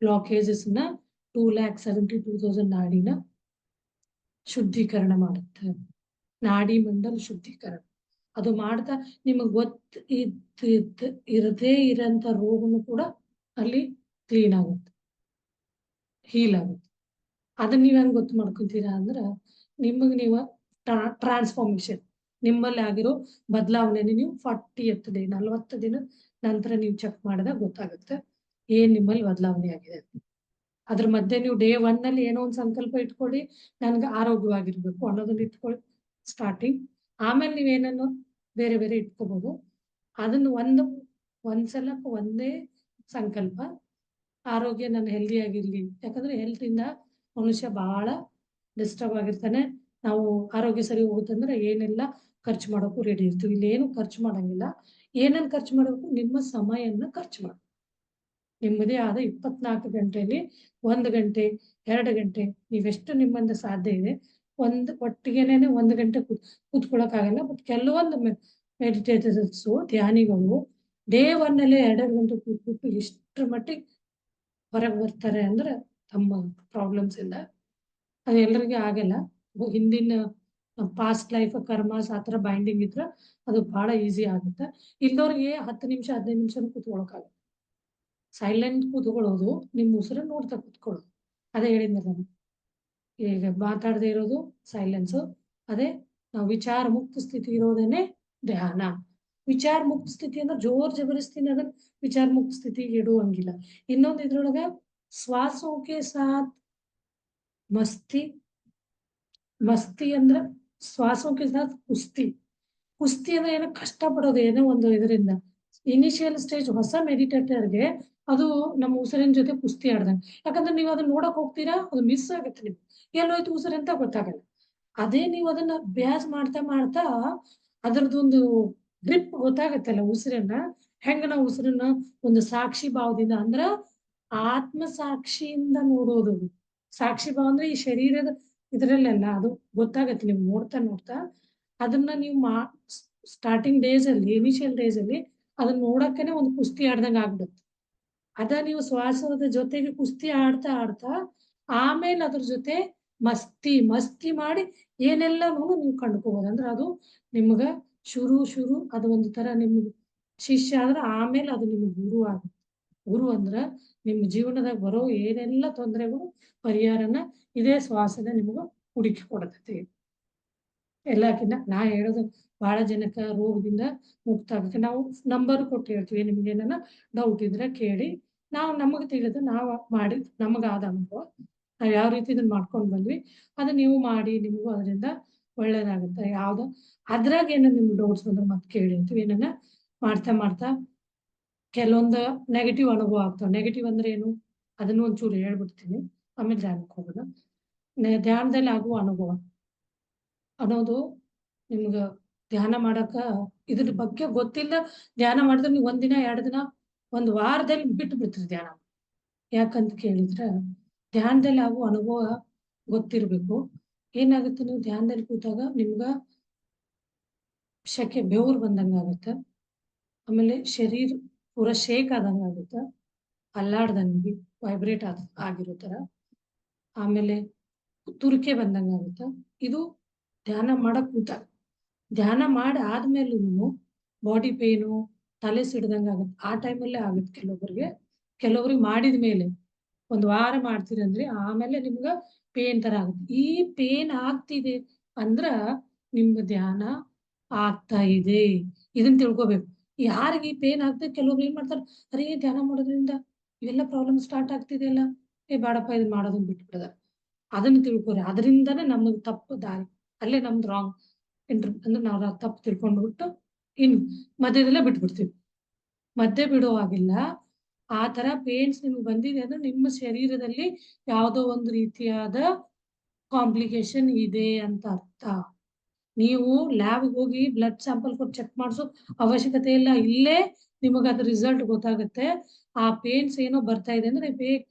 ಬ್ಲಾಕೇಜಸ್ ನ 2,72,000 ನಾಡಿನ ಶುದ್ಧೀಕರಣ ಮಾಡುತ್ತೆ. ನಾಡಿ ಮಂಡಲ್ ಶುದ್ಧೀಕರಣ ಅದು ಮಾಡ್ತಾ ನಿಮಗ್ ಇರದೇ ಇರೋಂಥ ರೋಗನು ಕೂಡ ಅಲ್ಲಿ ಕ್ಲೀನ್ ಆಗುತ್ತೆ, ಹೀಲ್ ಆಗುತ್ತೆ. ಅದನ್ನ ನೀವ್ ಹೆಂಗ್ ಗೊತ್ತು ಮಾಡ್ಕೊಂತೀರಾ ಅಂದ್ರೆ ನಿಮಗ್ ನೀವು ಟ್ರಾನ್ಸ್ಫಾರ್ಮೇಶನ್ ನಿಮ್ಮಲ್ಲಿ ಆಗಿರೋ ಬದಲಾವಣೆ ನೀವು 40th ಡೇ 40 ದಿನ ನಂತರ ನೀವು ಚೆಕ್ ಮಾಡಿದಾಗ ಗೊತ್ತಾಗುತ್ತೆ ಏನ್ ನಿಮ್ಮಲ್ಲಿ ಬದಲಾವಣೆ ಆಗಿದೆ. ಅದ್ರ ಮಧ್ಯೆ ನೀವು ಡೇ 1 ನಲ್ಲಿ ಏನೋ ಒಂದು ಸಂಕಲ್ಪ ಇಟ್ಕೊಳ್ಳಿ, ನನ್ಗೆ ಆರೋಗ್ಯವಾಗಿರ್ಬೇಕು ಅನ್ನೋದನ್ನ ಇಟ್ಕೊಳ್ಳಿ ಸ್ಟಾರ್ಟಿಂಗ್. ಆಮೇಲೆ ನೀವೇನನ್ನು ಬೇರೆ ಬೇರೆ ಇಟ್ಕೋಬಹುದು. ಅದನ್ನ ಒಂದ್ಸಲ ಒಂದೇ ಸಂಕಲ್ಪ, ಆರೋಗ್ಯ ನಾನು ಹೆಲ್ದಿ ಆಗಿರ್ಲಿ. ಯಾಕಂದ್ರೆ ಹೆಲ್ತ್ ಇಂದ ಮನುಷ್ಯ ಬಹಳ ಡಿಸ್ಟರ್ಬ್ ಆಗಿರ್ತಾನೆ. ನಾವು ಆರೋಗ್ಯ ಸರಿ ಹೋಗುತ್ತಂದ್ರೆ ಏನೆಲ್ಲ ಖರ್ಚು ಮಾಡೋಕ್ಕೂ ರೆಡಿ ಇರ್ತೀವಿ. ಇಲ್ಲಿ ಏನು ಖರ್ಚು ಮಾಡಂಗಿಲ್ಲ. ಏನನ್ನ ಖರ್ಚು ಮಾಡಬೇಕು, ನಿಮ್ಮ ಸಮಯನ್ನ ಖರ್ಚು ಮಾಡಿ ನಿಮ್ಮದೇ ಆದ 24 ಗಂಟೆಯಲ್ಲಿ 1 ಗಂಟೆ 2 ಗಂಟೆ ನೀವೆಷ್ಟು ನಿಮ್ಮಿಂದ ಸಾಧ್ಯ ಇದೆ ಒಟ್ಟಿಗೆನೆ 1 ಗಂಟೆ ಕೂತ್ಕೊಳ್ಳೋಕ್ಕಾಗಲ್ಲ. ಬಟ್ ಕೆಲವೊಂದು ಮೆಡಿಟೇಟರ್ಸು ಧ್ಯಾನಿಗಳು ಡೇ 1 ನಲ್ಲಿ 2 ಗಂಟೆ ಕೂತ್ಬಿಟ್ಟು ಇಷ್ಟರ ಮಟ್ಟಿಗೆ ಹೊರಗೆ ಬರ್ತಾರೆ ಅಂದ್ರೆ ತಮ್ಮ ಪ್ರಾಬ್ಲಮ್ಸ್ ಇಂದ. ಅದು ಎಲ್ಲರಿಗೂ ಆಗಲ್ಲ. ಹಿಂದಿನ ಪಾಸ್ಟ್ ಲೈಫ್ ಕರ್ಮಾಸ್ ಆ ಥರ ಬೈಂಡಿಂಗ್ ಇದ್ರೆ ಅದು ಬಹಳ ಈಸಿ ಆಗುತ್ತೆ. ಇಲ್ಲದವ್ರಿಗೆ 10 ನಿಮಿಷ 15 ನಿಮಿಷ ಕೂತ್ಕೊಳ್ಳೋಕ್ಕಾಗಲ್ಲ. ಸೈಲೆಂಟ್ ಕೂತ್ಕೊಳ್ಳೋದು, ನಿಮ್ಮ ಉಸಿರನ್ನ ನೋಡ್ತಾ ಕೂತ್ಕೊಳ್ಳೋದು. ಅದೇ ಹೇಳಿದ್ನಲ್ಲ ನಾನು, ಈಗ ಮಾತಾಡದೆ ಇರೋದು ಸೈಲೆನ್ಸು. ಅದೇ ನಾವು ವಿಚಾರ ಮುಕ್ತ ಸ್ಥಿತಿ ಇರೋದೇನೆ ಧ್ಯಾನ. ವಿಚಾರ ಮುಕ್ತ ಸ್ಥಿತಿ ಅಂದ್ರೆ ಜೋರ್ ಜಬರಿಸ್ತೀನಿ ಅದನ್ನ ವಿಚಾರ ಮುಕ್ತ ಸ್ಥಿತಿಗೆ ಇಡುವಂಗಿಲ್ಲ. ಇನ್ನೊಂದು ಇದ್ರೊಳಗ ಶ್ವಾಸೋಕೆ ಸಾಥ್ ಮಸ್ತಿ. ಮಸ್ತಿ ಅಂದ್ರೆ ಶ್ವಾಸೋಕೆ ಸಾಥ್ ಕುಸ್ತಿ. ಕುಸ್ತಿ ಅಂದ್ರೆ ಏನೋ ಕಷ್ಟ ಪಡೋದು, ಏನೋ ಒಂದು ಇದರಿಂದ. ಇನಿಷಿಯಲ್ ಸ್ಟೇಜ್ ಹೊಸ ಮೆಡಿಟೇಟರ್ಗೆ ಅದು ನಮ್ಮ ಉಸಿರಿನ ಜೊತೆ ಕುಸ್ತಿ ಆಡ್ದಂಗೆ. ಯಾಕಂದ್ರೆ ನೀವು ಅದನ್ನ ನೋಡಕ್ ಹೋಗ್ತೀರಾ, ಅದು ಮಿಸ್ ಆಗುತ್ತೆ. ನಿಮ್ಗೆ ಎಲ್ಲೋಯ್ತು ಉಸಿರು ಅಂತ ಗೊತ್ತಾಗಲ್ಲ. ಅದೇ ನೀವು ಅದನ್ನ ಅಭ್ಯಾಸ ಮಾಡ್ತಾ ಮಾಡ್ತಾ ಅದರದೊಂದು ಗ್ರಿಪ್ ಗೊತ್ತಾಗತ್ತಲ್ಲ ಉಸಿರನ್ನ. ಹೆಂಗ ನಾವು ಉಸಿರನ್ನ ಒಂದು ಸಾಕ್ಷಿ ಭಾವದಿಂದ ಅಂದ್ರ ಆತ್ಮ ಸಾಕ್ಷಿಯಿಂದ ನೋಡೋದು. ಸಾಕ್ಷಿ ಭಾವ ಅಂದ್ರೆ ಈ ಶರೀರದ ಇದ್ರಲ್ಲೆಲ್ಲ ಅದು ಗೊತ್ತಾಗತ್ತೆ. ನೀವು ನೋಡ್ತಾ ನೋಡ್ತಾ ಅದನ್ನ ನೀವು ಸ್ಟಾರ್ಟಿಂಗ್ ಡೇಸ್ ಅಲ್ಲಿ, ಇನಿಷಿಯಲ್ ಡೇಸ್ ಅಲ್ಲಿ ಅದನ್ನ ನೋಡಕ್ಕೇನೆ ಒಂದು ಕುಸ್ತಿ ಆಡ್ದಂಗೆ ಆಗ್ಬಿಡುತ್ತೆ. ಅದ ನೀವು ಶ್ವಾಸದ ಜೊತೆಗೆ ಕುಸ್ತಿ ಆಡ್ತಾ ಆಡ್ತಾ ಆಮೇಲೆ ಅದ್ರ ಜೊತೆ ಮಸ್ತಿ ಮಾಡಿ ಏನೆಲ್ಲನೂ ನೀವು ಕಂಡುಕೋಬಹುದು. ಅಂದ್ರೆ ಅದು ನಿಮ್ಗ ಶುರು ಅದು ಒಂದು ತರ ನಿಮ್ಗೆ ಶಿಷ್ಯ ಆದ್ರೆ ಆಮೇಲೆ ಅದು ನಿಮ್ಗೆ ಗುರು ಆಗುತ್ತೆ. ಗುರು ಅಂದ್ರ ನಿಮ್ಮ ಜೀವನದಾಗ ಬರೋ ಏನೆಲ್ಲ ತೊಂದರೆಗಳು ಪರಿಹಾರನ ಇದೇ ಶ್ವಾಸದ ನಿಮ್ಗೆ ಹುಡುಕಿ ಕೊಡತೈತಿ. ಎಲ್ಲಕ್ಕಿಂತ ನಾ ಹೇಳೋದು ಬಹಳ ಜನಕ್ಕೆ ರೋಗದಿಂದ ಮುಕ್ತ ಆಗುತ್ತೆ. ನಾವು ನಂಬರ್ ಕೊಟ್ಟು ಹೇಳ್ತೀವಿ, ನಿಮ್ಗೆ ಏನಾರ ಡೌಟ್ ಇದ್ರೆ ಕೇಳಿ. ನಾವು ನಮಗೆ ತಿಳಿದು ನಾವು ಮಾಡಿ ನಮಗಾದ ಅನುಭವ ನಾವು ಯಾವ ರೀತಿ ಇದನ್ನ ಮಾಡ್ಕೊಂಡು ಬಂದ್ವಿ ಅದು ನೀವು ಮಾಡಿ, ನಿಮಗೂ ಅದರಿಂದ ಒಳ್ಳೇದಾಗುತ್ತೆ. ಯಾವ್ದು ಅದ್ರಾಗ ಏನೋ ನಿಮ್ಗೆ ಡೌಟ್ಸ್ ಬಂದ್ರೆ ಮತ್ತೆ ಕೇಳಿ ಅಂತೀವಿ. ಏನನ್ನ ಮಾಡ್ತಾ ಮಾಡ್ತಾ ಕೆಲವೊಂದು ನೆಗೆಟಿವ್ ಅನುಭವ ಆಗ್ತಾವೆ. ನೆಗೆಟಿವ್ ಅಂದ್ರೆ ಏನು ಅದನ್ನು ಒಂಚೂರು ಹೇಳ್ಬಿಡ್ತೀನಿ, ಆಮೇಲೆ ಧ್ಯಾನಕ್ಕೆ ಹೋಗೋದು. ಧ್ಯಾನದಲ್ಲಿ ಆಗುವ ಅನುಭವ ಅನ್ನೋದು ನಿಮ್ಗ ಧ್ಯಾನ ಮಾಡಕ ಇದ್ರ ಬಗ್ಗೆ ಗೊತ್ತಿಲ್ಲ. ಧ್ಯಾನ ಮಾಡಿದ್ರೆ ನೀವು 1 ದಿನ 2 ದಿನ 1 ವಾರದಲ್ಲಿ ಬಿಟ್ಟು ಬಿಡ್ತೀರಿ ಧ್ಯಾನ. ಯಾಕಂತ ಕೇಳಿದ್ರೆ ಧ್ಯಾನದಲ್ಲಿ ಆಗುವ ಅನುಭವ ಗೊತ್ತಿರ್ಬೇಕು. ಏನಾಗುತ್ತೆ, ನೀವು ಧ್ಯಾನದಲ್ಲಿ ಕೂತಾಗ ನಿಮ್ಗ ಶಕೆ ಬೆವರು ಬಂದಂಗ ಆಗುತ್ತೆ. ಆಮೇಲೆ ಶರೀರ ಪೂರ ಶೇಕ್ ಆದಂಗ ಆಗುತ್ತೆ, ಅಲ್ಲಾಡ್ದಂಗೆ ವೈಬ್ರೇಟ್ ಆಗಿರೋ ತರ. ಆಮೇಲೆ ತುರಿಕೆ ಬಂದಂಗ ಆಗುತ್ತೆ. ಇದು ಧ್ಯಾನ ಮಾಡಕ್ ಕೂತಾಗ. ಧ್ಯಾನ ಮಾಡಿ ಆದ್ಮೇಲೂ ಬಾಡಿ ಪೇನು, ತಲೆ ಸಿಡ್ದಂಗ ಆಗುತ್ತೆ. ಆ ಟೈಮಲ್ಲೇ ಆಗುತ್ತೆ ಕೆಲವೊಬ್ರಿಗೆ ಮಾಡಿದ ಮೇಲೆ 1 ವಾರ ಮಾಡ್ತೀರಂದ್ರೆ ಆಮೇಲೆ ನಿಮ್ಗ ಪೇನ್ ತರ ಆಗುತ್ತೆ. ಈ ಪೇನ್ ಆಗ್ತಿದೆ ಅಂದ್ರ ನಿಮ್ಗ ಧ್ಯಾನ ಆಗ್ತಾ ಇದೆ, ಇದನ್ನ ತಿಳ್ಕೊಬೇಕು. ಯಾರಿಗೆ ಈ ಪೇನ್ ಆಗ್ತದೆ, ಕೆಲವ್ರು ಏನ್ ಮಾಡ್ತಾರೆ, ಅರೇ ಧ್ಯಾನ ಮಾಡೋದ್ರಿಂದ ಇವೆಲ್ಲ ಪ್ರಾಬ್ಲಮ್ ಸ್ಟಾರ್ಟ್ ಆಗ್ತಿದೆಯಲ್ಲ, ಬೇಡಪ್ಪ ಇದು ಮಾಡೋದನ್ನ ಬಿಟ್ಬಿಡದ. ಅದನ್ನ ತಿಳ್ಕೊರಿ. ಅದರಿಂದನೇ ನಮಗ್ ತಪ್ಪು ದಾರಿ, ಅಲ್ಲೇ ನಮ್ದು ರಾಂಗ್ ಅಂದ್ರೆ ನಾವು ತಪ್ಪು ತಿಳ್ಕೊಂಡ್ಬಿಟ್ಟು ಇನ್ ಮಧ್ಯದಲ್ಲೇ ಬಿಟ್ಬಿಡ್ತೀವಿ. ಮಧ್ಯೆ ಬಿಡುವಾಗಿಲ್ಲ. ಆ ತರ ಪೇನ್ಸ್ ನಿಮ್ಗೆ ಬಂದಿದೆ ಅಂದ್ರೆ ನಿಮ್ಮ ಶರೀರದಲ್ಲಿ ಯಾವುದೋ ಒಂದು ರೀತಿಯಾದ ಕಾಂಪ್ಲಿಕೇಶನ್ ಇದೆ ಅಂತ ಅರ್ಥ. ನೀವು ಲ್ಯಾಬ್ಗೆ ಹೋಗಿ ಬ್ಲಡ್ ಸ್ಯಾಂಪಲ್ ಕೊಟ್ಟು ಚೆಕ್ ಮಾಡಿಸೋ ಅವಶ್ಯಕತೆ ಇಲ್ಲ. ಇಲ್ಲೇ ನಿಮಗೆ ಅದ್ರ ರಿಸಲ್ಟ್ ಗೊತ್ತಾಗುತ್ತೆ. ಆ ಪೇನ್ಸ್ ಏನೋ ಬರ್ತಾ ಇದೆ ಅಂದ್ರೆ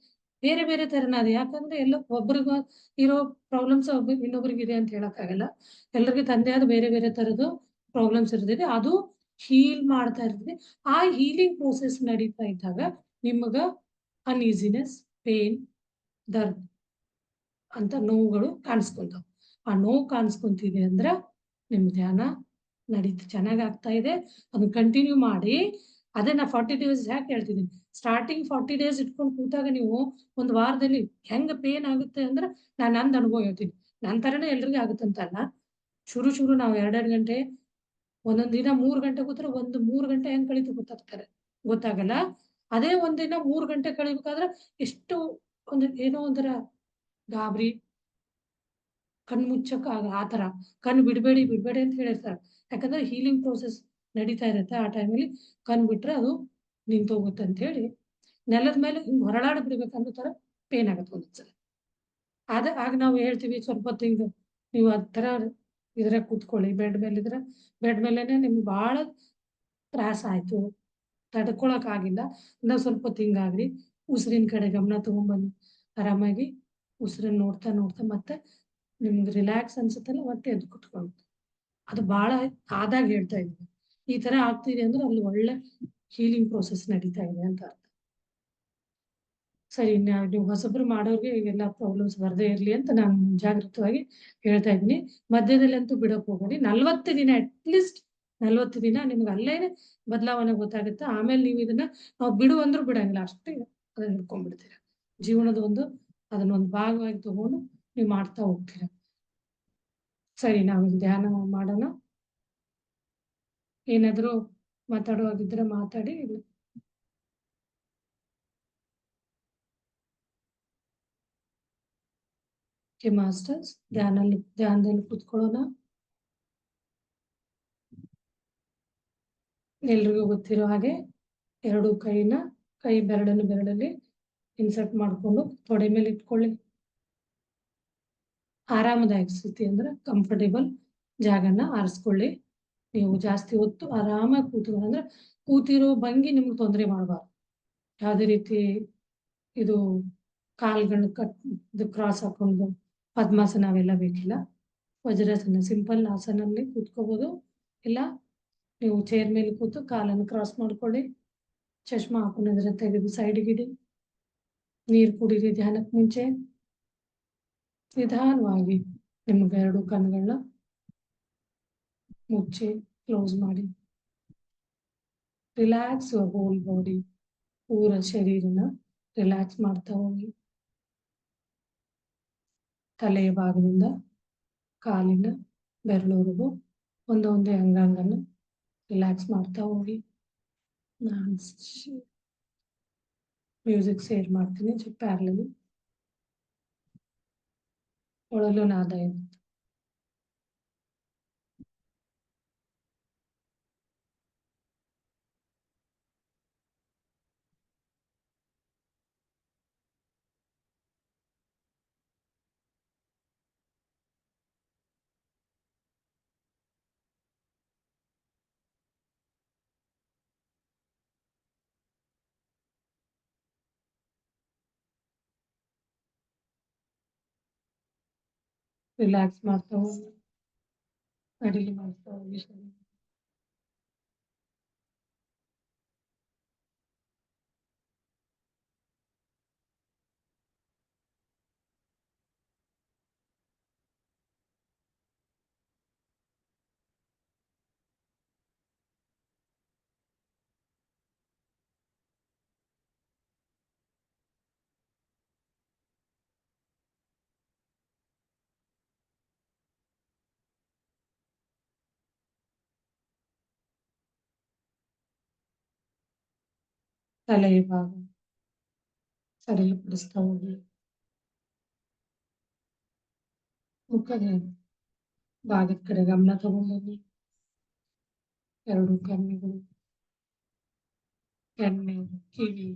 ಬೇರೆ ಬೇರೆ ತರನ ಅದು. ಯಾಕಂದ್ರೆ ಎಲ್ಲ ಒಬ್ರಿಗೆ ಇರೋ ಪ್ರಾಬ್ಲಮ್ಸ್ ಇನ್ನೊಬ್ರಿಗೆ ಇದೆ ಅಂತ ಹೇಳಕ್ಕಾಗಲ್ಲ. ಎಲ್ಲರಿಗೂ ತಂದೆ ಆದ ಬೇರೆ ಬೇರೆ ತರದ್ದು ಪ್ರಾಬ್ಲಮ್ಸ್ ಇರ್ತದೆ. ಅದು ಹೀಲ್ ಮಾಡ್ತಾ ಇರ್ತದೆ. ಆ ಹೀಲಿಂಗ್ ಪ್ರೋಸೆಸ್ ನಡೀತಾ ಇದ್ದಾಗ ನಿಮಗ ಅನ್ಈಸಿನೆಸ್, ಪೇನ್, ದರ್ದ್ ಅಂತ ನೋವುಗಳು ಕಾಣಿಸ್ಕೊಂತಾವ. ಆ ನೋವು ಕಾಣಿಸ್ಕೊಂತಿದೆ ಅಂದ್ರೆ ನಿಮ್ ಧ್ಯಾನ ಚೆನ್ನಾಗ್ ಆಗ್ತಾ ಇದೆ. ಅದನ್ನ ಕಂಟಿನ್ಯೂ ಮಾಡಿ. ಅದೇ ನಾ 40 ಡೇಸ್ ಯಾಕೆ ಹೇಳ್ತಿದ್ದೀನಿ, ಸ್ಟಾರ್ಟಿಂಗ್ 40 ಡೇಸ್ ಇಟ್ಕೊಂಡು ಕೂತಾಗ ನೀವು ಒಂದ್ ವಾರದಲ್ಲಿ ಹೆಂಗ್ ಪೇನ್ ಆಗುತ್ತೆ ಅಂದ್ರೆ ನಾನು ನಂದು ಅನುಭವ ಹೇಳ್ತೀನಿ. ನನ್ನ ತರನೇ ಎಲ್ರಿಗೂ ಆಗುತ್ತಂತಲ್ಲ. ಶುರು ನಾವು 2 ಗಂಟೆ, ಒಂದೊಂದ್ ದಿನ 3 ಗಂಟೆ ಕೂತ್ರೆ 3 ಗಂಟೆ ಹೆಂಗ್ ಕಳೀತು ಗೊತ್ತಾಗಲ್ಲ. ಅದೇ ಒಂದಿನ 3 ಗಂಟೆ ಕಳಿಬೇಕಾದ್ರೆ ಎಷ್ಟು ಏನೋ ಒಂಥರ ಗಾಬರಿ, ಕಣ್ ಮುಚ್ಚಕ್ ಆ ತರ ಕಣ್ ಬಿಡ್ಬೇಡಿ ಅಂತ ಹೇಳಿರ್ತಾರೆ. ಯಾಕಂದ್ರೆ ಹೀಲಿಂಗ್ ಪ್ರೋಸೆಸ್ ನಡೀತಾ ಇರುತ್ತೆ. ಆ ಟೈಮಲ್ಲಿ ಕಣ್ ಬಿಟ್ರೆ ಅದು ನಿಂತೋಗುತ್ತೆ ಅಂತ ಹೇಳಿ ನೆಲದ ಮೇಲೆ ಹಿಂಗ್ ಹೊರಳಾಡಿ ಬಿಡ್ಬೇಕು ಅನ್ನೋ ತರ ಪೇನ್ ಆಗುತ್ತೆ ಒಂದೊಂದ್ಸಲ. ಆಗ ನಾವು ಹೇಳ್ತೀವಿ ಸ್ವಲ್ಪ ಹೊತ್ತು ಹಿಂಗ ನೀವು ಆ ತರ ಇದ್ರಾಗ ಕೂತ್ಕೊಳ್ಳಿ. ಬೆಡ್ ಮೇಲೆನೆ ನಿಮ್ಗೆ ಬಹಳ ತ್ರಾಸ ಆಯ್ತು, ತಡ್ಕೊಳಕ್ ಆಗಿಲ್ಲ ಅಂದ್ರೆ ಸ್ವಲ್ಪ ಹೊತ್ತು ಹಿಂಗಾಗ್ರಿ. ಉಸಿರಿನ ಕಡೆ ಗಮನ ತಗೊಂಡ್ಬಂದು ಆರಾಮಾಗಿ ಉಸಿರನ್ನ ನೋಡ್ತಾ ಮತ್ತೆ ನಿಮ್ಗೆ ರಿಲ್ಯಾಕ್ಸ್ ಅನ್ಸುತ್ತಲ್ಲ ಮತ್ತೆ ಎದ್ದು ಕುತ್ಕೊಂಡು. ಅದು ಬಹಳ ಆದಾಗ ಹೇಳ್ತಾ ಇದ್ವಿ. ಈ ತರ ಆಗ್ತಿದೆ ಅಂದ್ರೆ ಅಲ್ಲಿ ಒಳ್ಳೆ ಹೀಲಿಂಗ್ ಪ್ರೋಸೆಸ್ ನಡೀತಾ ಇದೆ ಅಂತ ಅರ್ಥ. ಸರಿ, ನೀವು ಹೊಸಬ್ರು ಮಾಡೋರ್ಗೆ ಇವೆಲ್ಲ ಪ್ರಾಬ್ಲಮ್ಸ್ ಬರದೇ ಇರ್ಲಿ ಅಂತ ನಾನು ಮುಂಜಾಗ್ರತವಾಗಿ ಹೇಳ್ತಾ ಇದ್ದೀನಿ. ಮಧ್ಯದಲ್ಲಿ ಅಂತೂ ಬಿಡಕ್ ಹೋಗ್ಬೇಡಿ. 40 ದಿನ ಅಟ್ಲೀಸ್ಟ್ 40 ದಿನ ನಿಮ್ಗೆ ಅಲ್ಲೇನೆ ಬದಲಾವಣೆ ಗೊತ್ತಾಗುತ್ತೆ. ಆಮೇಲೆ ನೀವು ಇದನ್ನ ನಾವು ಬಿಡು ಅಂದ್ರೂ ಬಿಡಂಗಿಲ್ಲ. ಅಷ್ಟೇ ಅದನ್ನ ಹಿಡ್ಕೊಂಡ್ಬಿಡ್ತೀರ. ಜೀವನದ ಅದನ್ನೊಂದು ಭಾಗವಾಗಿ ತಗೊಂಡು ನೀವು ಮಾಡ್ತಾ ಹೋಗ್ತೀರ. ಸರಿ, ನಾವು ಧ್ಯಾನ ಮಾಡೋಣ. ಏನಾದ್ರು ಮಾತಾಡುವಾಗಿದ್ರೆ ಮಾತಾಡಿ. ಮಾಸ್ಟರ್ಸ್ ಧ್ಯಾನದಲ್ಲಿ ಕೂತ್ಕೊಳ್ಳೋಣ. ಎಲ್ರಿಗೂ ಗೊತ್ತಿರೋ ಹಾಗೆ 2 ಕೈ ಬೆರಳಲ್ಲಿ ಇನ್ಸರ್ಟ್ ಮಾಡ್ಕೊಂಡು ತೊಡೆ ಮೇಲೆ ಇಟ್ಕೊಳ್ಳಿ. ಆರಾಮದಾಯಕ ಸ್ಥಿತಿ ಅಂದ್ರೆ ಕಂಫರ್ಟೇಬಲ್ ಜಾಗನ ಆರಿಸ್ಕೊಳ್ಳಿ. ನೀವು ಜಾಸ್ತಿ ಹೊತ್ತು ಆರಾಮಾಗಿ ಕೂತ್ಕೊಳ್ಳಿ. ಅಂದ್ರೆ ಕೂತಿರೋ ಭಂಗಿ ನಿಮ್ಗೆ ತೊಂದರೆ ಮಾಡಬಾರ್ದು. ಯಾವುದೇ ರೀತಿ ಇದು ಕಾಲ್ಗಳು ಕ್ರಾಸ್ ಹಾಕೊಂಡು ಪದ್ಮಾಸನ ಅವೆಲ್ಲ ಬೇಕಿಲ್ಲ. ವಜ್ರಾಸನ ಸಿಂಪಲ್ ಆಸನಲ್ಲಿ ಕೂತ್ಕೋಬಹುದು. ಇಲ್ಲ ನೀವು ಚೇರ್ ಮೇಲೆ ಕೂತು ಕಾಲನ್ನು ಕ್ರಾಸ್ ಮಾಡ್ಕೊಳ್ಳಿ. ಚಶ್ಮಾ ಹಾಕೊಂಡಿದ್ರೆ ತೆಗೆದು ಸೈಡ್ಗಿಡಿ. ನೀರು ಕುಡೀರಿ. ಧ್ಯಾನಕ್ಕೆ ಮುಂಚೆ ನಿಧಾನವಾಗಿ ನಿಮ್ಗೆ 2 ಕಣ್ಗಳನ್ನ ಮುಚ್ಚಿ ಕ್ಲೋಸ್ ಮಾಡಿ. Relax your whole body. ಪೂರ ಶರೀರನ ರಿಲ್ಯಾಕ್ಸ್ ಮಾಡ್ತಾ ಹೋಗಿ. ತಲೆಯ ಭಾಗದಿಂದ ಕಾಲಿನ ಬೆರಳವರೆಗೂ ಒಂದೊಂದೇ ಅಂಗಾಂಗನ ರಿಲ್ಯಾಕ್ಸ್ ಮಾಡ್ತಾ ಹೋಗಿ. ನಾನು ಮ್ಯೂಸಿಕ್ ಶೇರ್ ಮಾಡ್ತೀನಿ. ಪ್ಯಾರಲಲ್ಲಿ ಒಳಲು ನಾದ ಇದೆ. ರಿಲ್ಯಾಕ್ಸ್ ಮಾಡ್ತಾ ಹೋಗಿ. ಅಡಿಗೆ ಮಾಡ್ತಾ ಹೋಗಿ. ತಲೆಯ ಭಾಗ ಸರಿಪಡಿಸ್ತಾ ಹೋಗಿ. ಮುಖದ ಭಾಗದ ಕಡೆ ಗಮನ ತಗೊಂಡ್ಬನ್ನಿ. ಎರಡು ಕಣ್ಣುಗಳು, ಕೆನ್ನೆ, ಕಿವಿ,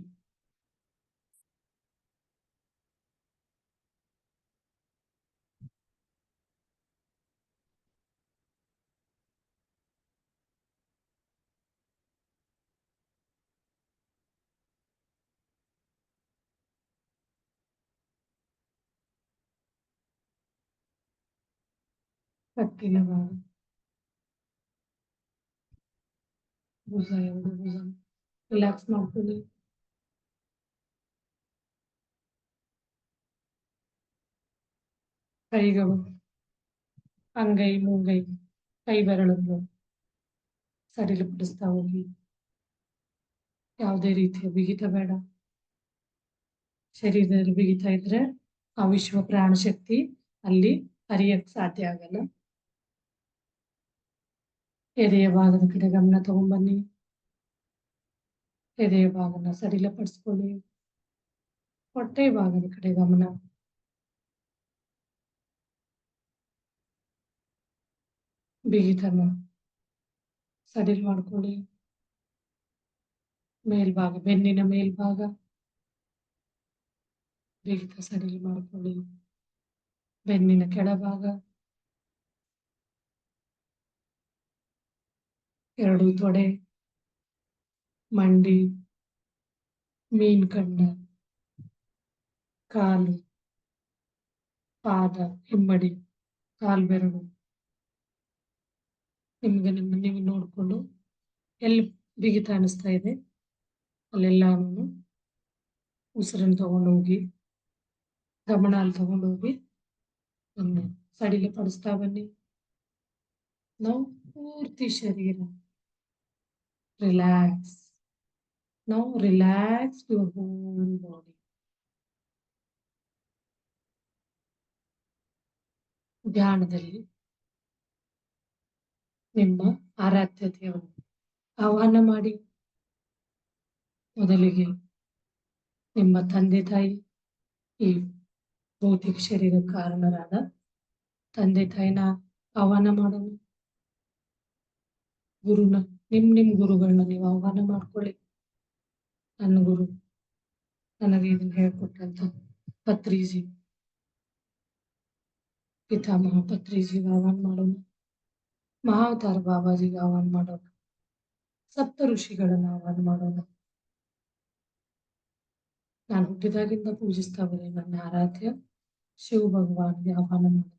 ಕತ್ತಿನ ಭಾಗ, ಭುಜ, ಎರಡು ಭುಜ ರಿಲ್ಯಾಕ್ಸ್ ಮಾಡ್ಕೊಳ್ಳಿ. ಕೈಗಳು, ಅಂಗೈ, ಮುಂಗೈ, ಕೈ ಬೆರಳನ್ನು ಸಡಿಲಪಡಿಸ್ತಾ ಹೋಗಿ. ಯಾವುದೇ ರೀತಿಯ ಬಿಗಿತ ಬೇಡ. ಶರೀರದಲ್ಲಿ ಬಿಗಿತ ಇದ್ರೆ ಆ ವಿಶ್ವ ಪ್ರಾಣ ಶಕ್ತಿ ಅಲ್ಲಿ ಹರಿಯಕ್ ಸಾಧ್ಯ ಆಗಲ್ಲ. ಎದೆಯ ಭಾಗದ ಕಡೆ ಗಮನ ತಗೊಂಡ್ಬನ್ನಿ. ಎದೆಯ ಭಾಗನ ಸಡಿಲಪಡಿಸ್ಕೊಳ್ಳಿ. ಹೊಟ್ಟೆ ಭಾಗದ ಕಡೆ ಗಮನ. ಬಿಗಿತನ ಸಡಿಲ್ ಮಾಡ್ಕೊಳ್ಳಿ. ಮೇಲ್ಭಾಗ, ಬೆನ್ನಿನ ಮೇಲ್ಭಾಗ ಬಿಗಿತ ಸಡಿಲ್ ಮಾಡ್ಕೊಳ್ಳಿ. ಬೆನ್ನಿನ ಕೆಳಭಾಗ, ಎರಡು ತೊಡೆ, ಮಂಡಿ, ಮೀನ್ಕಂಡ, ಕಾಲು, ಪಾದ, ಹಿಮ್ಮಡಿ, ಕಾಲ್ಬೆರಳು. ನಿಮ್ಗೆ ನೀವು ನೋಡ್ಕೊಂಡು ಎಲ್ಲಿ ಬಿಗಿತ ಅನಿಸ್ತಾ ಇದೆ ಅಲ್ಲೆಲ್ಲಾನು ಉಸಿರನ್ನು ತಗೊಂಡೋಗಿ ಗಮನ ಅಲ್ಲಿ ತಗೊಂಡೋಗಿ ಸಡಿಲಪಡಿಸ್ತಾ ಬನ್ನಿ. ನಾವು ಪೂರ್ತಿ ಶರೀರ ರಿಲ್ಯಾಕ್ಸ್. ನಾವು ರಿಲ್ಯಾಕ್ಸ್ ಯುವರ್ ಹೋಲ್ ಬಾಡಿ. ಧ್ಯಾನದಲ್ಲಿ ನಿಮ್ಮ ಆರಾಧ್ಯತೆಯನ್ನು ಆಹ್ವಾನ ಮಾಡಿ. ಮೊದಲಿಗೆ ನಿಮ್ಮ ತಂದೆ ತಾಯಿ, ಈ ಭೌತಿಕ ಶರೀರ ಕಾರಣರಾದ ತಂದೆ ತಾಯಿನ ಆಹ್ವಾನ ಮಾಡೋಣ. ಗುರುನ, ನಿಮ್ ಗುರುಗಳನ್ನ ನೀವು ಆಹ್ವಾನ ಮಾಡ್ಕೊಳ್ಳಿ. ನನ್ನ ಗುರು ನನಗೆ ಇದನ್ನ ಹೇಳ್ಕೊಟ್ಟಂತ ಪತ್ರಿಜಿ, ಪಿತಾಮಹ ಪತ್ರಿಜಿಗೆ ಆಹ್ವಾನ ಮಾಡೋಣ. ಮಹಾವತಾರ ಬಾಬಾಜಿಗೆ ಆಹ್ವಾನ ಮಾಡೋಣ. ಸಪ್ತ ಋಷಿಗಳನ್ನ ಆಹ್ವಾನ ಮಾಡೋಣ. ನಾನು ಹುಟ್ಟಿದಾಗಿಂದ ಪೂಜಿಸ್ತಾ ಬರೀ ನನ್ನ ಆರಾಧ್ಯ ಶಿವ ಭಗವಾನ್ಗೆ ಆಹ್ವಾನ ಮಾಡೋಣ.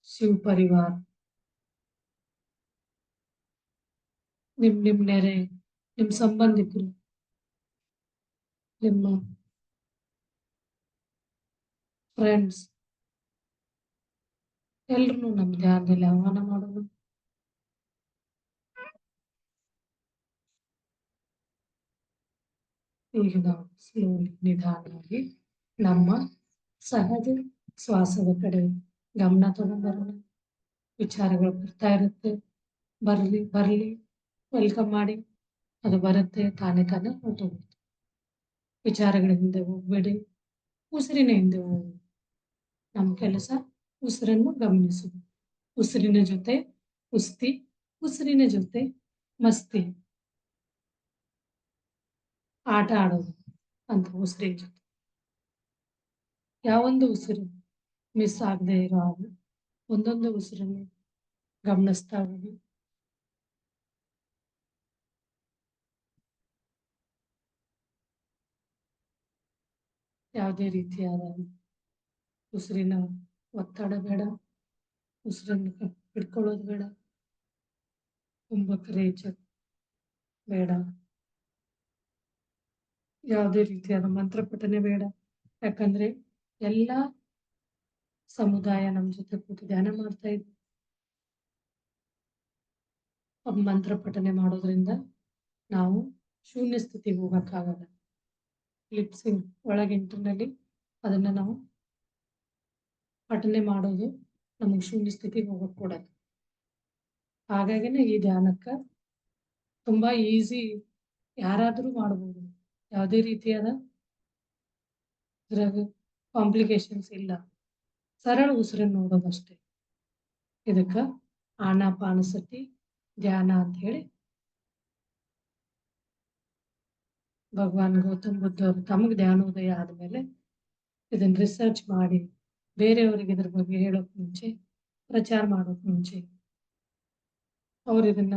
ಶಿವ ಪರಿವಾರ, ನಿಮ್ ನೆರೆ, ನಿಮ್ ಸಂಬಂಧಿಕರು, ನಿಮ್ಮ ಫ್ರೆಂಡ್ಸ್ ಎಲ್ರು ನಮ್ಮ ಧ್ಯಾನದಲ್ಲಿ ಆಹ್ವಾನ ಮಾಡೋಣ. ಈಗ ನಾವು ಸ್ಲೋಲಿ, ನಿಧಾನವಾಗಿ ನಮ್ಮ ಸಹಜ ಶ್ವಾಸದ ಕಡೆ ಗಮನ ತಗೊಂಡ್ಬರೋಣ. ವಿಚಾರಗಳು ಬರ್ತಾ ಇರುತ್ತೆ, ಬರ್ಲಿ ವೆಲ್ಕಮ್ ಮಾಡಿ. ಅದು ಬರುತ್ತೆ, ತಾನೇ ಹೊರಟೋಗುತ್ತೆ. ವಿಚಾರಗಳ ಹಿಂದೆ ಹೋಗ್ಬೇಡಿ, ಉಸಿರಿನ ಹಿಂದೆ ಹೋಗಿ. ನಮ್ಮ ಕೆಲಸ ಉಸಿರನ್ನು ಗಮನಿಸುವುದು. ಉಸಿರಿನ ಜೊತೆ ಕುಸ್ತಿ, ಉಸಿರಿನ ಜೊತೆ ಮಸ್ತಿ, ಆಟ ಆಡೋದು ಅಂತ ಉಸಿರಿನ ಜೊತೆ. ಯಾವೊಂದು ಉಸಿರು ಮಿಸ್ ಆಗದೆ ಇರೋ ಹಾಗೆ ಒಂದೊಂದು ಉಸಿರನ್ನು ಗಮನಿಸ್ತಾ ಹೋಗಿ. ಯಾವುದೇ ರೀತಿಯಾದ ಉಸಿರಿನ ಒತ್ತಡ ಬೇಡ. ಉಸಿರನ್ನು ಹಿಡ್ಕೊಳ್ಳೋದು ಬೇಡ. ತುಂಬ ಕರೇಜ್ ಬೇಡ. ಯಾವುದೇ ರೀತಿಯಾದ ಮಂತ್ರ ಪಠನೆ ಬೇಡ. ಯಾಕಂದ್ರೆ ಎಲ್ಲ ಸಮುದಾಯ ನಮ್ಮ ಜೊತೆ ಕೂತು ಧ್ಯಾನ ಮಾಡ್ತಾ ಇದ್ವಿ. ಮಂತ್ರ ಪಠನೆ ಮಾಡೋದ್ರಿಂದ ನಾವು ಶೂನ್ಯ ಸ್ಥಿತಿಗೆ ಹೋಗಕ್ಕಾಗಲ್ಲ. ಲಿಪ್ಸಿಂಗ್ ಒಳಗೆ ಇಂಟರ್ನಲ್ಲಿ ಅದನ್ನ ನಾವು ಪಠನೆ ಮಾಡೋದು ನಮಗೆ ಶೂನ್ಯ ಸ್ಥಿತಿಗೆ ಹೋಗಕ್ ಕೊಡಲ್ಲ. ಹಾಗಾಗಿನೇ ಈ ಧ್ಯಾನಕ್ಕ ತುಂಬಾ ಈಸಿ, ಯಾರಾದ್ರೂ ಮಾಡಬಹುದು. ಯಾವುದೇ ರೀತಿಯಾದ ಇದ್ರಾಗ ಕಾಂಪ್ಲಿಕೇಶನ್ಸ್ ಇಲ್ಲ. ಸರಳ ಉಸಿರನ್ನು ನೋಡೋದಷ್ಟೇ. ಇದಕ್ಕ ಆನಾಪಾನಸತಿ ಧ್ಯಾನ ಅಂತ ಹೇಳಿ ಭಗವಾನ್ ಗೌತಮ್ ಬುದ್ಧ ಅವರು ತಮಗೆ ಧ್ಯಾನೋದಯ ಆದ್ಮೇಲೆ ಇದನ್ನ ರಿಸರ್ಚ್ ಮಾಡಿ ಬೇರೆಯವರಿಗೆ ಇದ್ರ ಬಗ್ಗೆ ಹೇಳೋಕ್ ಮುಂಚೆ, ಪ್ರಚಾರ ಮಾಡೋಕ್ ಮುಂಚೆ ಅವ್ರು ಇದನ್ನ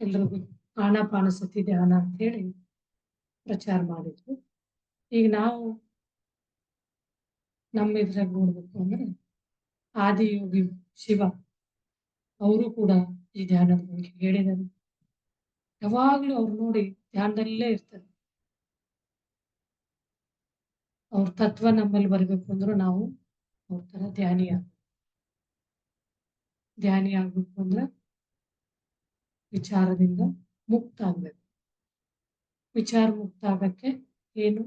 ಎಲ್ರಿಗೂ ಆನಾಪಾನಸತಿ ಧ್ಯಾನ ಅಂತ ಹೇಳಿ ಪ್ರಚಾರ ಮಾಡಿದ್ರು. ಈಗ ನಾವು ನಮ್ಮ ಇದ್ರಾಗ ನೋಡ್ಬೇಕು ಅಂದ್ರೆ ಆದಿಯೋಗಿ ಶಿವ ಅವರು ಕೂಡ ಈ ಧ್ಯಾನದ ಬಗ್ಗೆ ಹೇಳಿದರು. ಯಾವಾಗ್ಲೂ ಅವ್ರು ನೋಡಿ ಧ್ಯಾನದಲ್ಲೇ ಇರ್ತಾರೆ. ಅವ್ರ ತತ್ವ ನಮ್ಮಲ್ಲಿ ಬರ್ಬೇಕು ಅಂದ್ರೆ ನಾವು ಅವ್ರ ತರ ಧ್ಯಾನಿ ಆಗ್ಬೇಕು ಅಂದ್ರೆ ವಿಚಾರದಿಂದ ಮುಕ್ತ ಆಗ್ಬೇಕು. ವಿಚಾರ ಮುಕ್ತ ಆಗಕ್ಕೆ ಏನು?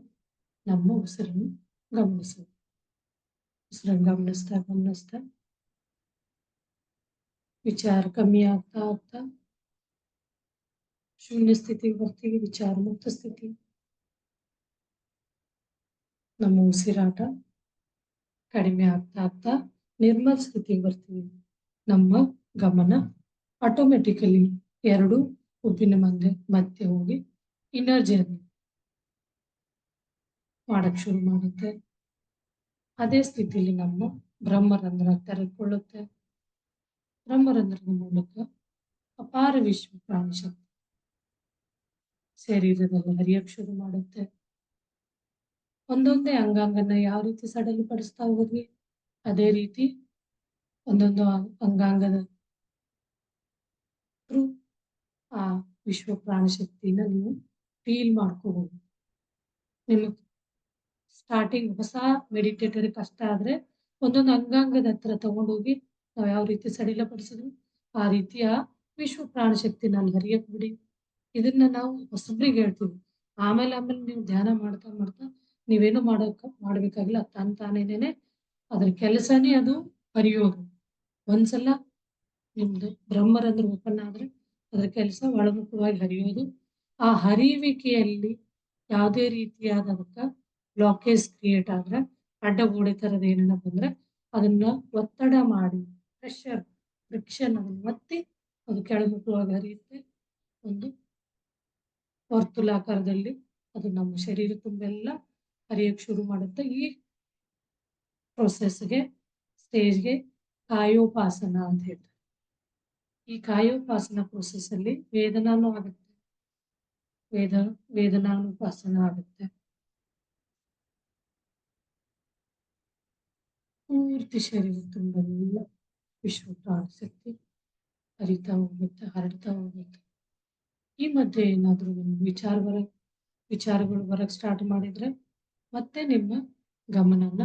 ನಮ್ಮ ಉಸಿರನ್ನು ಗಮನಿಸಬೇಕು. ಉಸಿರನ್ನು ಗಮನಿಸ್ತಾ ವಿಚಾರ ಕಮ್ಮಿ ಆಗ್ತಾ ಶೂನ್ಯ ಸ್ಥಿತಿಗೆ ಬರ್ತೀವಿ, ವಿಚಾರ ಮುಕ್ತ ಸ್ಥಿತಿ. ನಮ್ಮ ಉಸಿರಾಟ ಕಡಿಮೆ ಆಗ್ತಾ ನಿರ್ಮಲ ಸ್ಥಿತಿಗೆ ಬರ್ತೀವಿ. ನಮ್ಮ ಗಮನ ಆಟೋಮೆಟಿಕಲಿ ಎರಡು ಉಬ್ಬಿನ ಮಧ್ಯೆ ಹೋಗಿ ಇನ್ನರ್ ಜರ್ನಿ ಮಾಡಕ್ ಶುರು ಮಾಡುತ್ತೆ. ಅದೇ ಸ್ಥಿತಿಯಲ್ಲಿ ನಮ್ಮ ಬ್ರಹ್ಮರಂಧ್ರ ತೆರೆದುಕೊಳ್ಳುತ್ತೆ. ಬ್ರಹ್ಮರಂಧ್ರದ ಮೂಲಕ ಅಪಾರ ವಿಶ್ವ ಪ್ರಾಣಶಕ್ತಿ ಶರೀರದಲ್ಲಿ ಹರಿಯಕ್ ಶುರು ಮಾಡುತ್ತೆ. ಒಂದೊಂದೇ ಅಂಗಾಂಗನ ಯಾವ ರೀತಿ ಸಡಲು ಪಡಿಸ್ತಾ ಹೋದ್ವಿ, ಅದೇ ರೀತಿ ಒಂದೊಂದು ಅಂಗಾಂಗದ ಆ ವಿಶ್ವ ಪ್ರಾಣಶಕ್ತಿನ ನೀವು ಫೀಲ್ ಮಾಡ್ಕೋಬಹುದು. ನಿಮಗೆ ಸ್ಟಾರ್ಟಿಂಗ್ ಹೊಸ ಮೆಡಿಟೇಟರ್ ಕಷ್ಟ ಆದ್ರೆ ಒಂದೊಂದು ಅಂಗಾಂಗದ ಹತ್ರ ತಗೊಂಡೋಗಿ ನಾವು ಯಾವ ರೀತಿ ಸಡಿಲಪಡಿಸಿದ್ವಿ ಆ ರೀತಿಯ ವಿಶ್ವ ಪ್ರಾಣಶಕ್ತಿ ನಲ್ಲಿ ಹರಿಯಕ್ ಬಿಡಿ. ಇದನ್ನ ನಾವು ಹೊಸಬ್ರಿಗೆ ಹೇಳ್ತೀವಿ. ಆಮೇಲೆ ನೀವು ಧ್ಯಾನ ಮಾಡ್ತಾ ನೀವೇನು ಮಾಡ್ಬೇಕಾಗಿಲ್ಲ. ತಾನೇನೇನೆ ಅದ್ರ ಕೆಲಸನೇ ಅದು ಹರಿಯೋದು. ಒಂದ್ಸಲ ನಿಮ್ದು ಬ್ರಹ್ಮರಂಧ್ರ ಓಪನ್ ಆದ್ರೆ ಅದ್ರ ಕೆಲಸ ಒಳಮುಖವಾಗಿ ಹರಿಯೋದು. ಆ ಹರಿಯುವಿಕೆಯಲ್ಲಿ ಯಾವುದೇ ರೀತಿಯಾದ ಬ್ಲಾಕೇಜ್ ಕ್ರಿಯೇಟ್ ಆದ್ರೆ, ಅಡ್ಡಗೋಡೆ ತರದ ಏನೇನ ಬಂದ್ರೆ ಅದನ್ನ ಒತ್ತಡ ಮಾಡಿ ಫ್ರಿಕ್ಷನ್ ಅದನ್ನ ಒತ್ತಿ ಅದು ಕೆಳಮುಖವಾಗಿ ಹರಿಯುತ್ತೆ. ಒಂದು ವರ್ತುಲಾಕಾರದಲ್ಲಿ ಅದು ನಮ್ಮ ಶರೀರ ತುಂಬೆಲ್ಲ ಹರಿಯಕ್ಕೆ ಶುರು ಮಾಡುತ್ತೆ. ಈ ಪ್ರೊಸೆಸ್ಗೆ ಸ್ಟೇಜ್ಗೆ ಕಾಯೋಪಾಸನ ಅಂತ ಹೇಳ್ತಾರೆ. ಈ ಕಾಯೋಪಾಸನ ಪ್ರೊಸೆಸ್ ಅಲ್ಲಿ ವೇದನಾನು ಆಗುತ್ತೆ, ವೇದನಾನುಪಾಸನ ಆಗುತ್ತೆ. ಪೂರ್ತಿ ಶರೀರ ತುಂಬೆಲ್ಲ ವಿಶ್ವ ಪ್ರಾಣಶಕ್ತಿ ಹರಿತಾ ಹೋಗುತ್ತೆ, ಹರಡ್ತಾ ಹೋಗುತ್ತೆ. ಈ ಮಧ್ಯೆ ಏನಾದ್ರೂ ವಿಚಾರಗಳು ಬರಕ್ ಸ್ಟಾರ್ಟ್ ಮಾಡಿದ್ರೆ ಮತ್ತೆ ನಿಮ್ಮ ಗಮನನ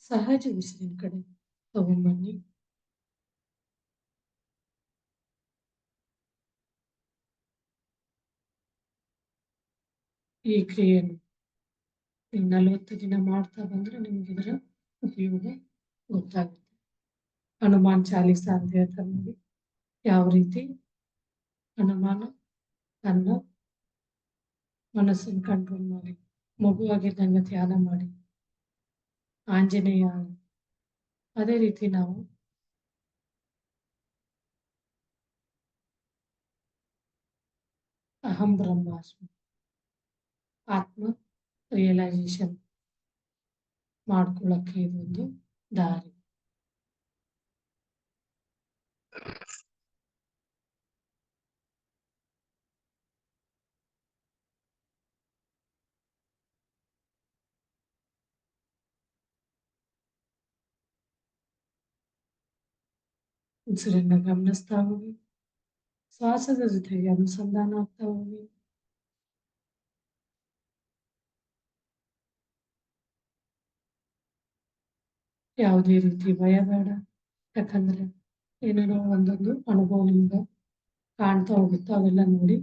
ಸಹಜ ಉಸಿರಿನ ಕಡೆ ತಗೊಂಡ್ಬನ್ನಿ. ಈ ಕ್ರಿಯೆಯನ್ನು 40 ದಿನ ಮಾಡ್ತಾ ಬಂದ್ರೆ ನಿಮ್ಗೆ ಇದರ ಉಪಯೋಗ ಗೊತ್ತಾಗುತ್ತೆ. ಹನುಮಾನ್ ಚಾಲೀಸ ಅಂತ ಹೇಳ್ತಾರೆ ನೋಡಿ, ಯಾವ ರೀತಿ ಹನುಮಾನ ತನ್ನ ಮನಸ್ಸನ್ನು ಕಂಟ್ರೋಲ್ ಮಾಡಿ ಮಗುವಾಗಿದ್ದಂಗೆ ಧ್ಯಾನ ಮಾಡಿ ಆಂಜನೇಯ. ಅದೇ ರೀತಿ ನಾವು ಅಹಂ ಬ್ರಹ್ಮಾಸ್ಮಿ ಆತ್ಮ ರಿಯಲೈಸೇಷನ್ ಮಾಡ್ಕೊಳ್ಳಕ್ಕೆ ಇದೊಂದು ದಾರಿ. ಉಸಿರನ್ನ ಗಮನಿಸ್ತಾ ಹೋಗಿ, ಶ್ವಾಸದ ಜೊತೆಗೆ ಅನುಸಂಧಾನ ಆಗ್ತಾ ಹೋಗಿ. ಯಾವುದೇ ರೀತಿ ಭಯ ಬೇಡ. ಯಾಕಂದ್ರೆ ಏನೇನೋ ಒಂದೊಂದು ಅನುಭವ ನಿಮ್ಗೆ ಕಾಣ್ತಾ ಹೋಗುತ್ತೋ ಅವೆಲ್ಲ ನೋಡಿ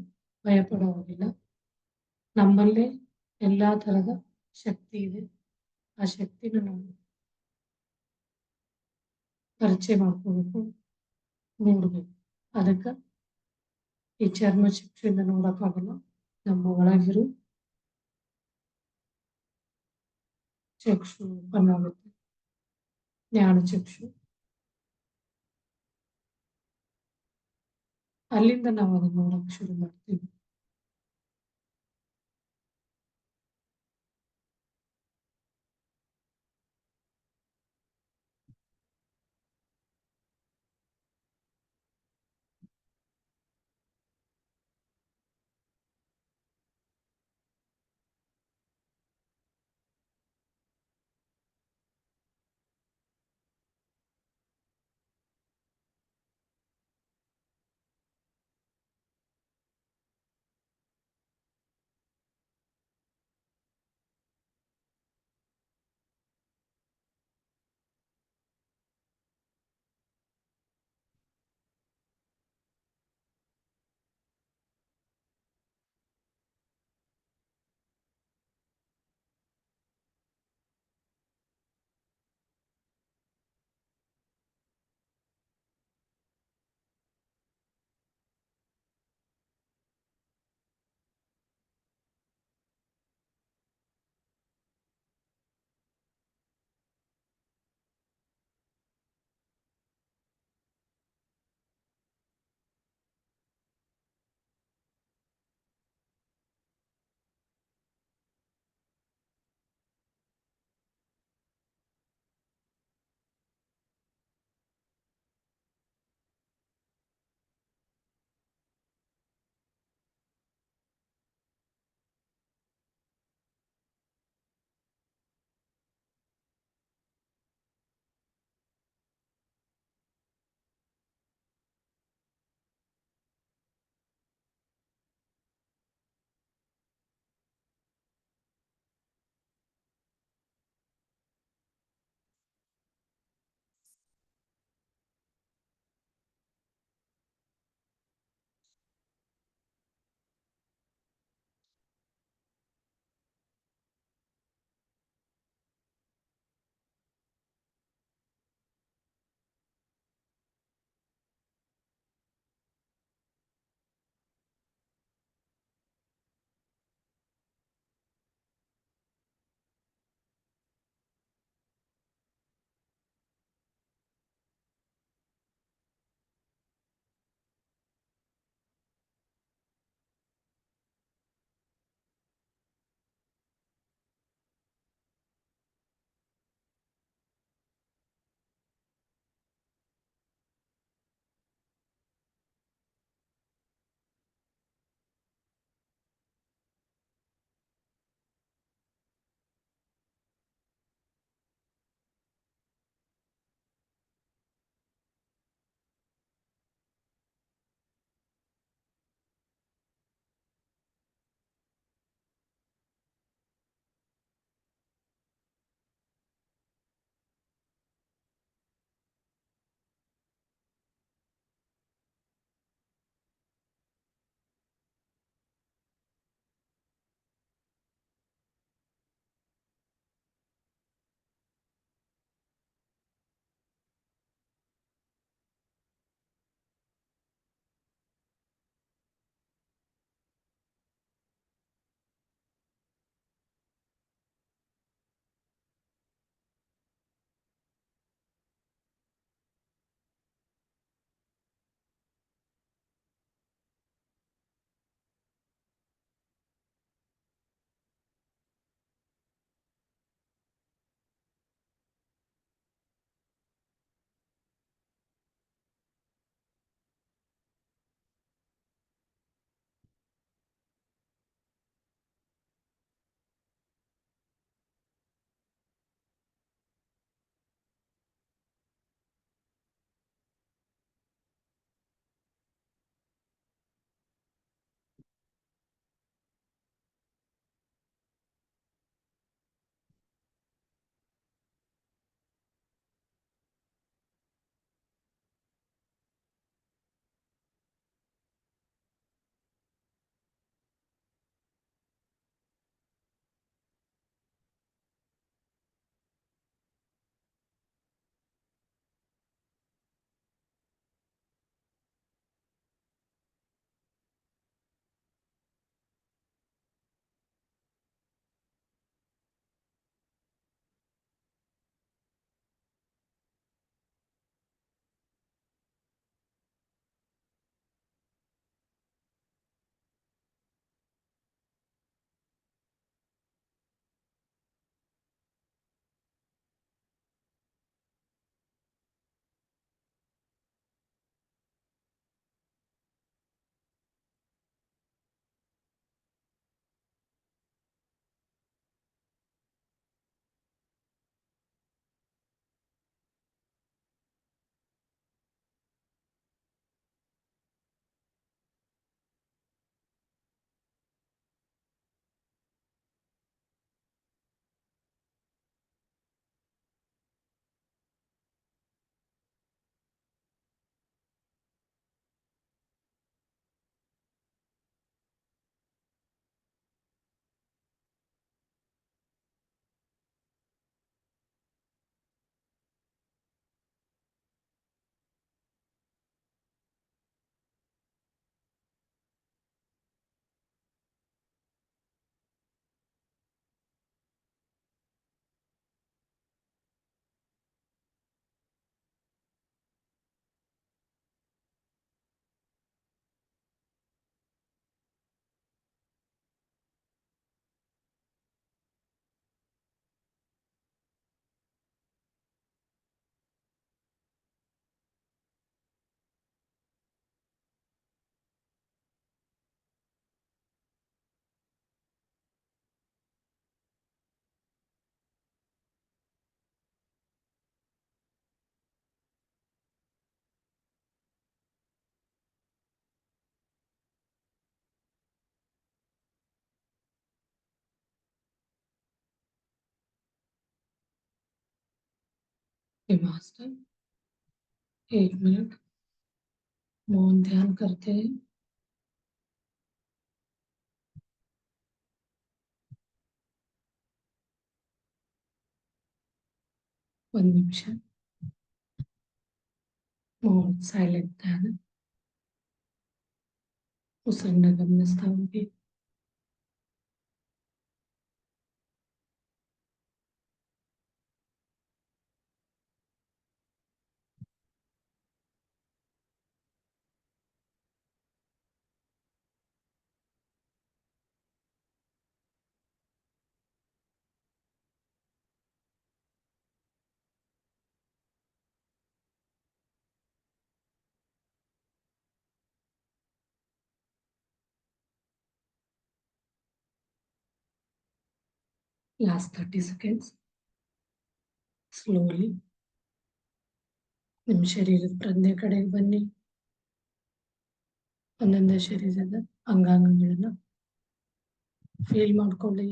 ಭಯ ಪಡೋ ಹೋಗಿಲ್ಲ. ನಮ್ಮಲ್ಲೇ ಎಲ್ಲಾ ತರದ ಶಕ್ತಿ ಇದೆ. ಆ ಶಕ್ತಿನ ನಾವು ಪರಿಚಯ ಮಾಡ್ಕೋಬೇಕು, ನೋಡ್ಬೇಕು. ಅದಕ್ಕೆ ಈ ಚರ್ಮ ಶಿಕ್ಷೆಯಿಂದ ನೋಡಕ್ಕಾಗಲ್ಲ. ನಮ್ಮ ಒಳಗಿರು ಚಕ್ಷು ಆಗುತ್ತೆ. ಜ್ಞಾನಚಕ್ಷು. ಅಲ್ಲಿಂದ ನಾವು ಅದನ್ನ ನೋಡಕ್ ಶುರು ಮಾಡ್ತೀವಿ. मास्टर 1 मिनट मौन ध्यान करते हैं। ಒಂದು ನಿಮಿಷ ಮೌನ್ ಸೈಲೆಂಟ್ ಧ್ಯಾನ ಉಸಿರನ್ನ ಗಮನಿಸ್ತಾ ಹೋಗಿ. Last 30 seconds. Slowly. ನಿಮ್ಮ ಶರೀರದ ಪ್ರಜ್ಞೆ ಕಡೆಗೆ ಬನ್ನಿ. ಒಂದೊಂದೇ ಶರೀರದ ಅಂಗಾಂಗಗಳನ್ನ ಫೀಲ್ ಮಾಡ್ಕೊಳ್ಳಿ,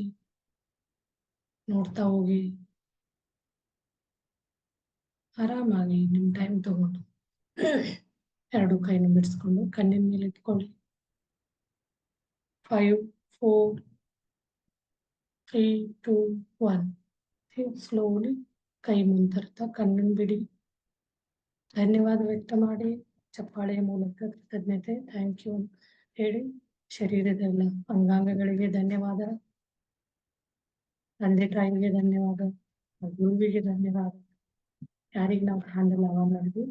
ನೋಡ್ತಾ ಹೋಗಿ. ಆರಾಮಾಗಿ ನಿಮ್ಮ ಟೈಮ್ ತಗೊಂಡು 2 ಕೈನ ಬಿಡಿಸ್ಕೊಂಡು ಕಣ್ಣಿನ ಮೇಲೆ ಇಟ್ಕೊಳ್ಳಿ. 5 4 3 2 1. ಸ್ಲೋಲಿ ಕೈ ಮುಂತರ್ತಾ ಕಣ್ಣನ್ನು ಬಿಡಿ. ಧನ್ಯವಾದ ವ್ಯಕ್ತ ಮಾಡಿ. ಚಪ್ಪಾಳೆಯ ಮೂಲಕ ಕೃತಜ್ಞತೆ, ಥ್ಯಾಂಕ್ ಯು ಹೇಳಿ. ಶರೀರದ ಎಲ್ಲ ಅಂಗಾಂಗಗಳಿಗೆ ಧನ್ಯವಾದ, ತಂದೆ ತಾಯಿಗೆ ಧನ್ಯವಾದ, ಗುರುವಿಗೆ ಧನ್ಯವಾದ. ಯಾರಿಗೆ ನಾವು ಹ್ಯಾಂಡಲ್ ಮಾಡಿದ್ವಿ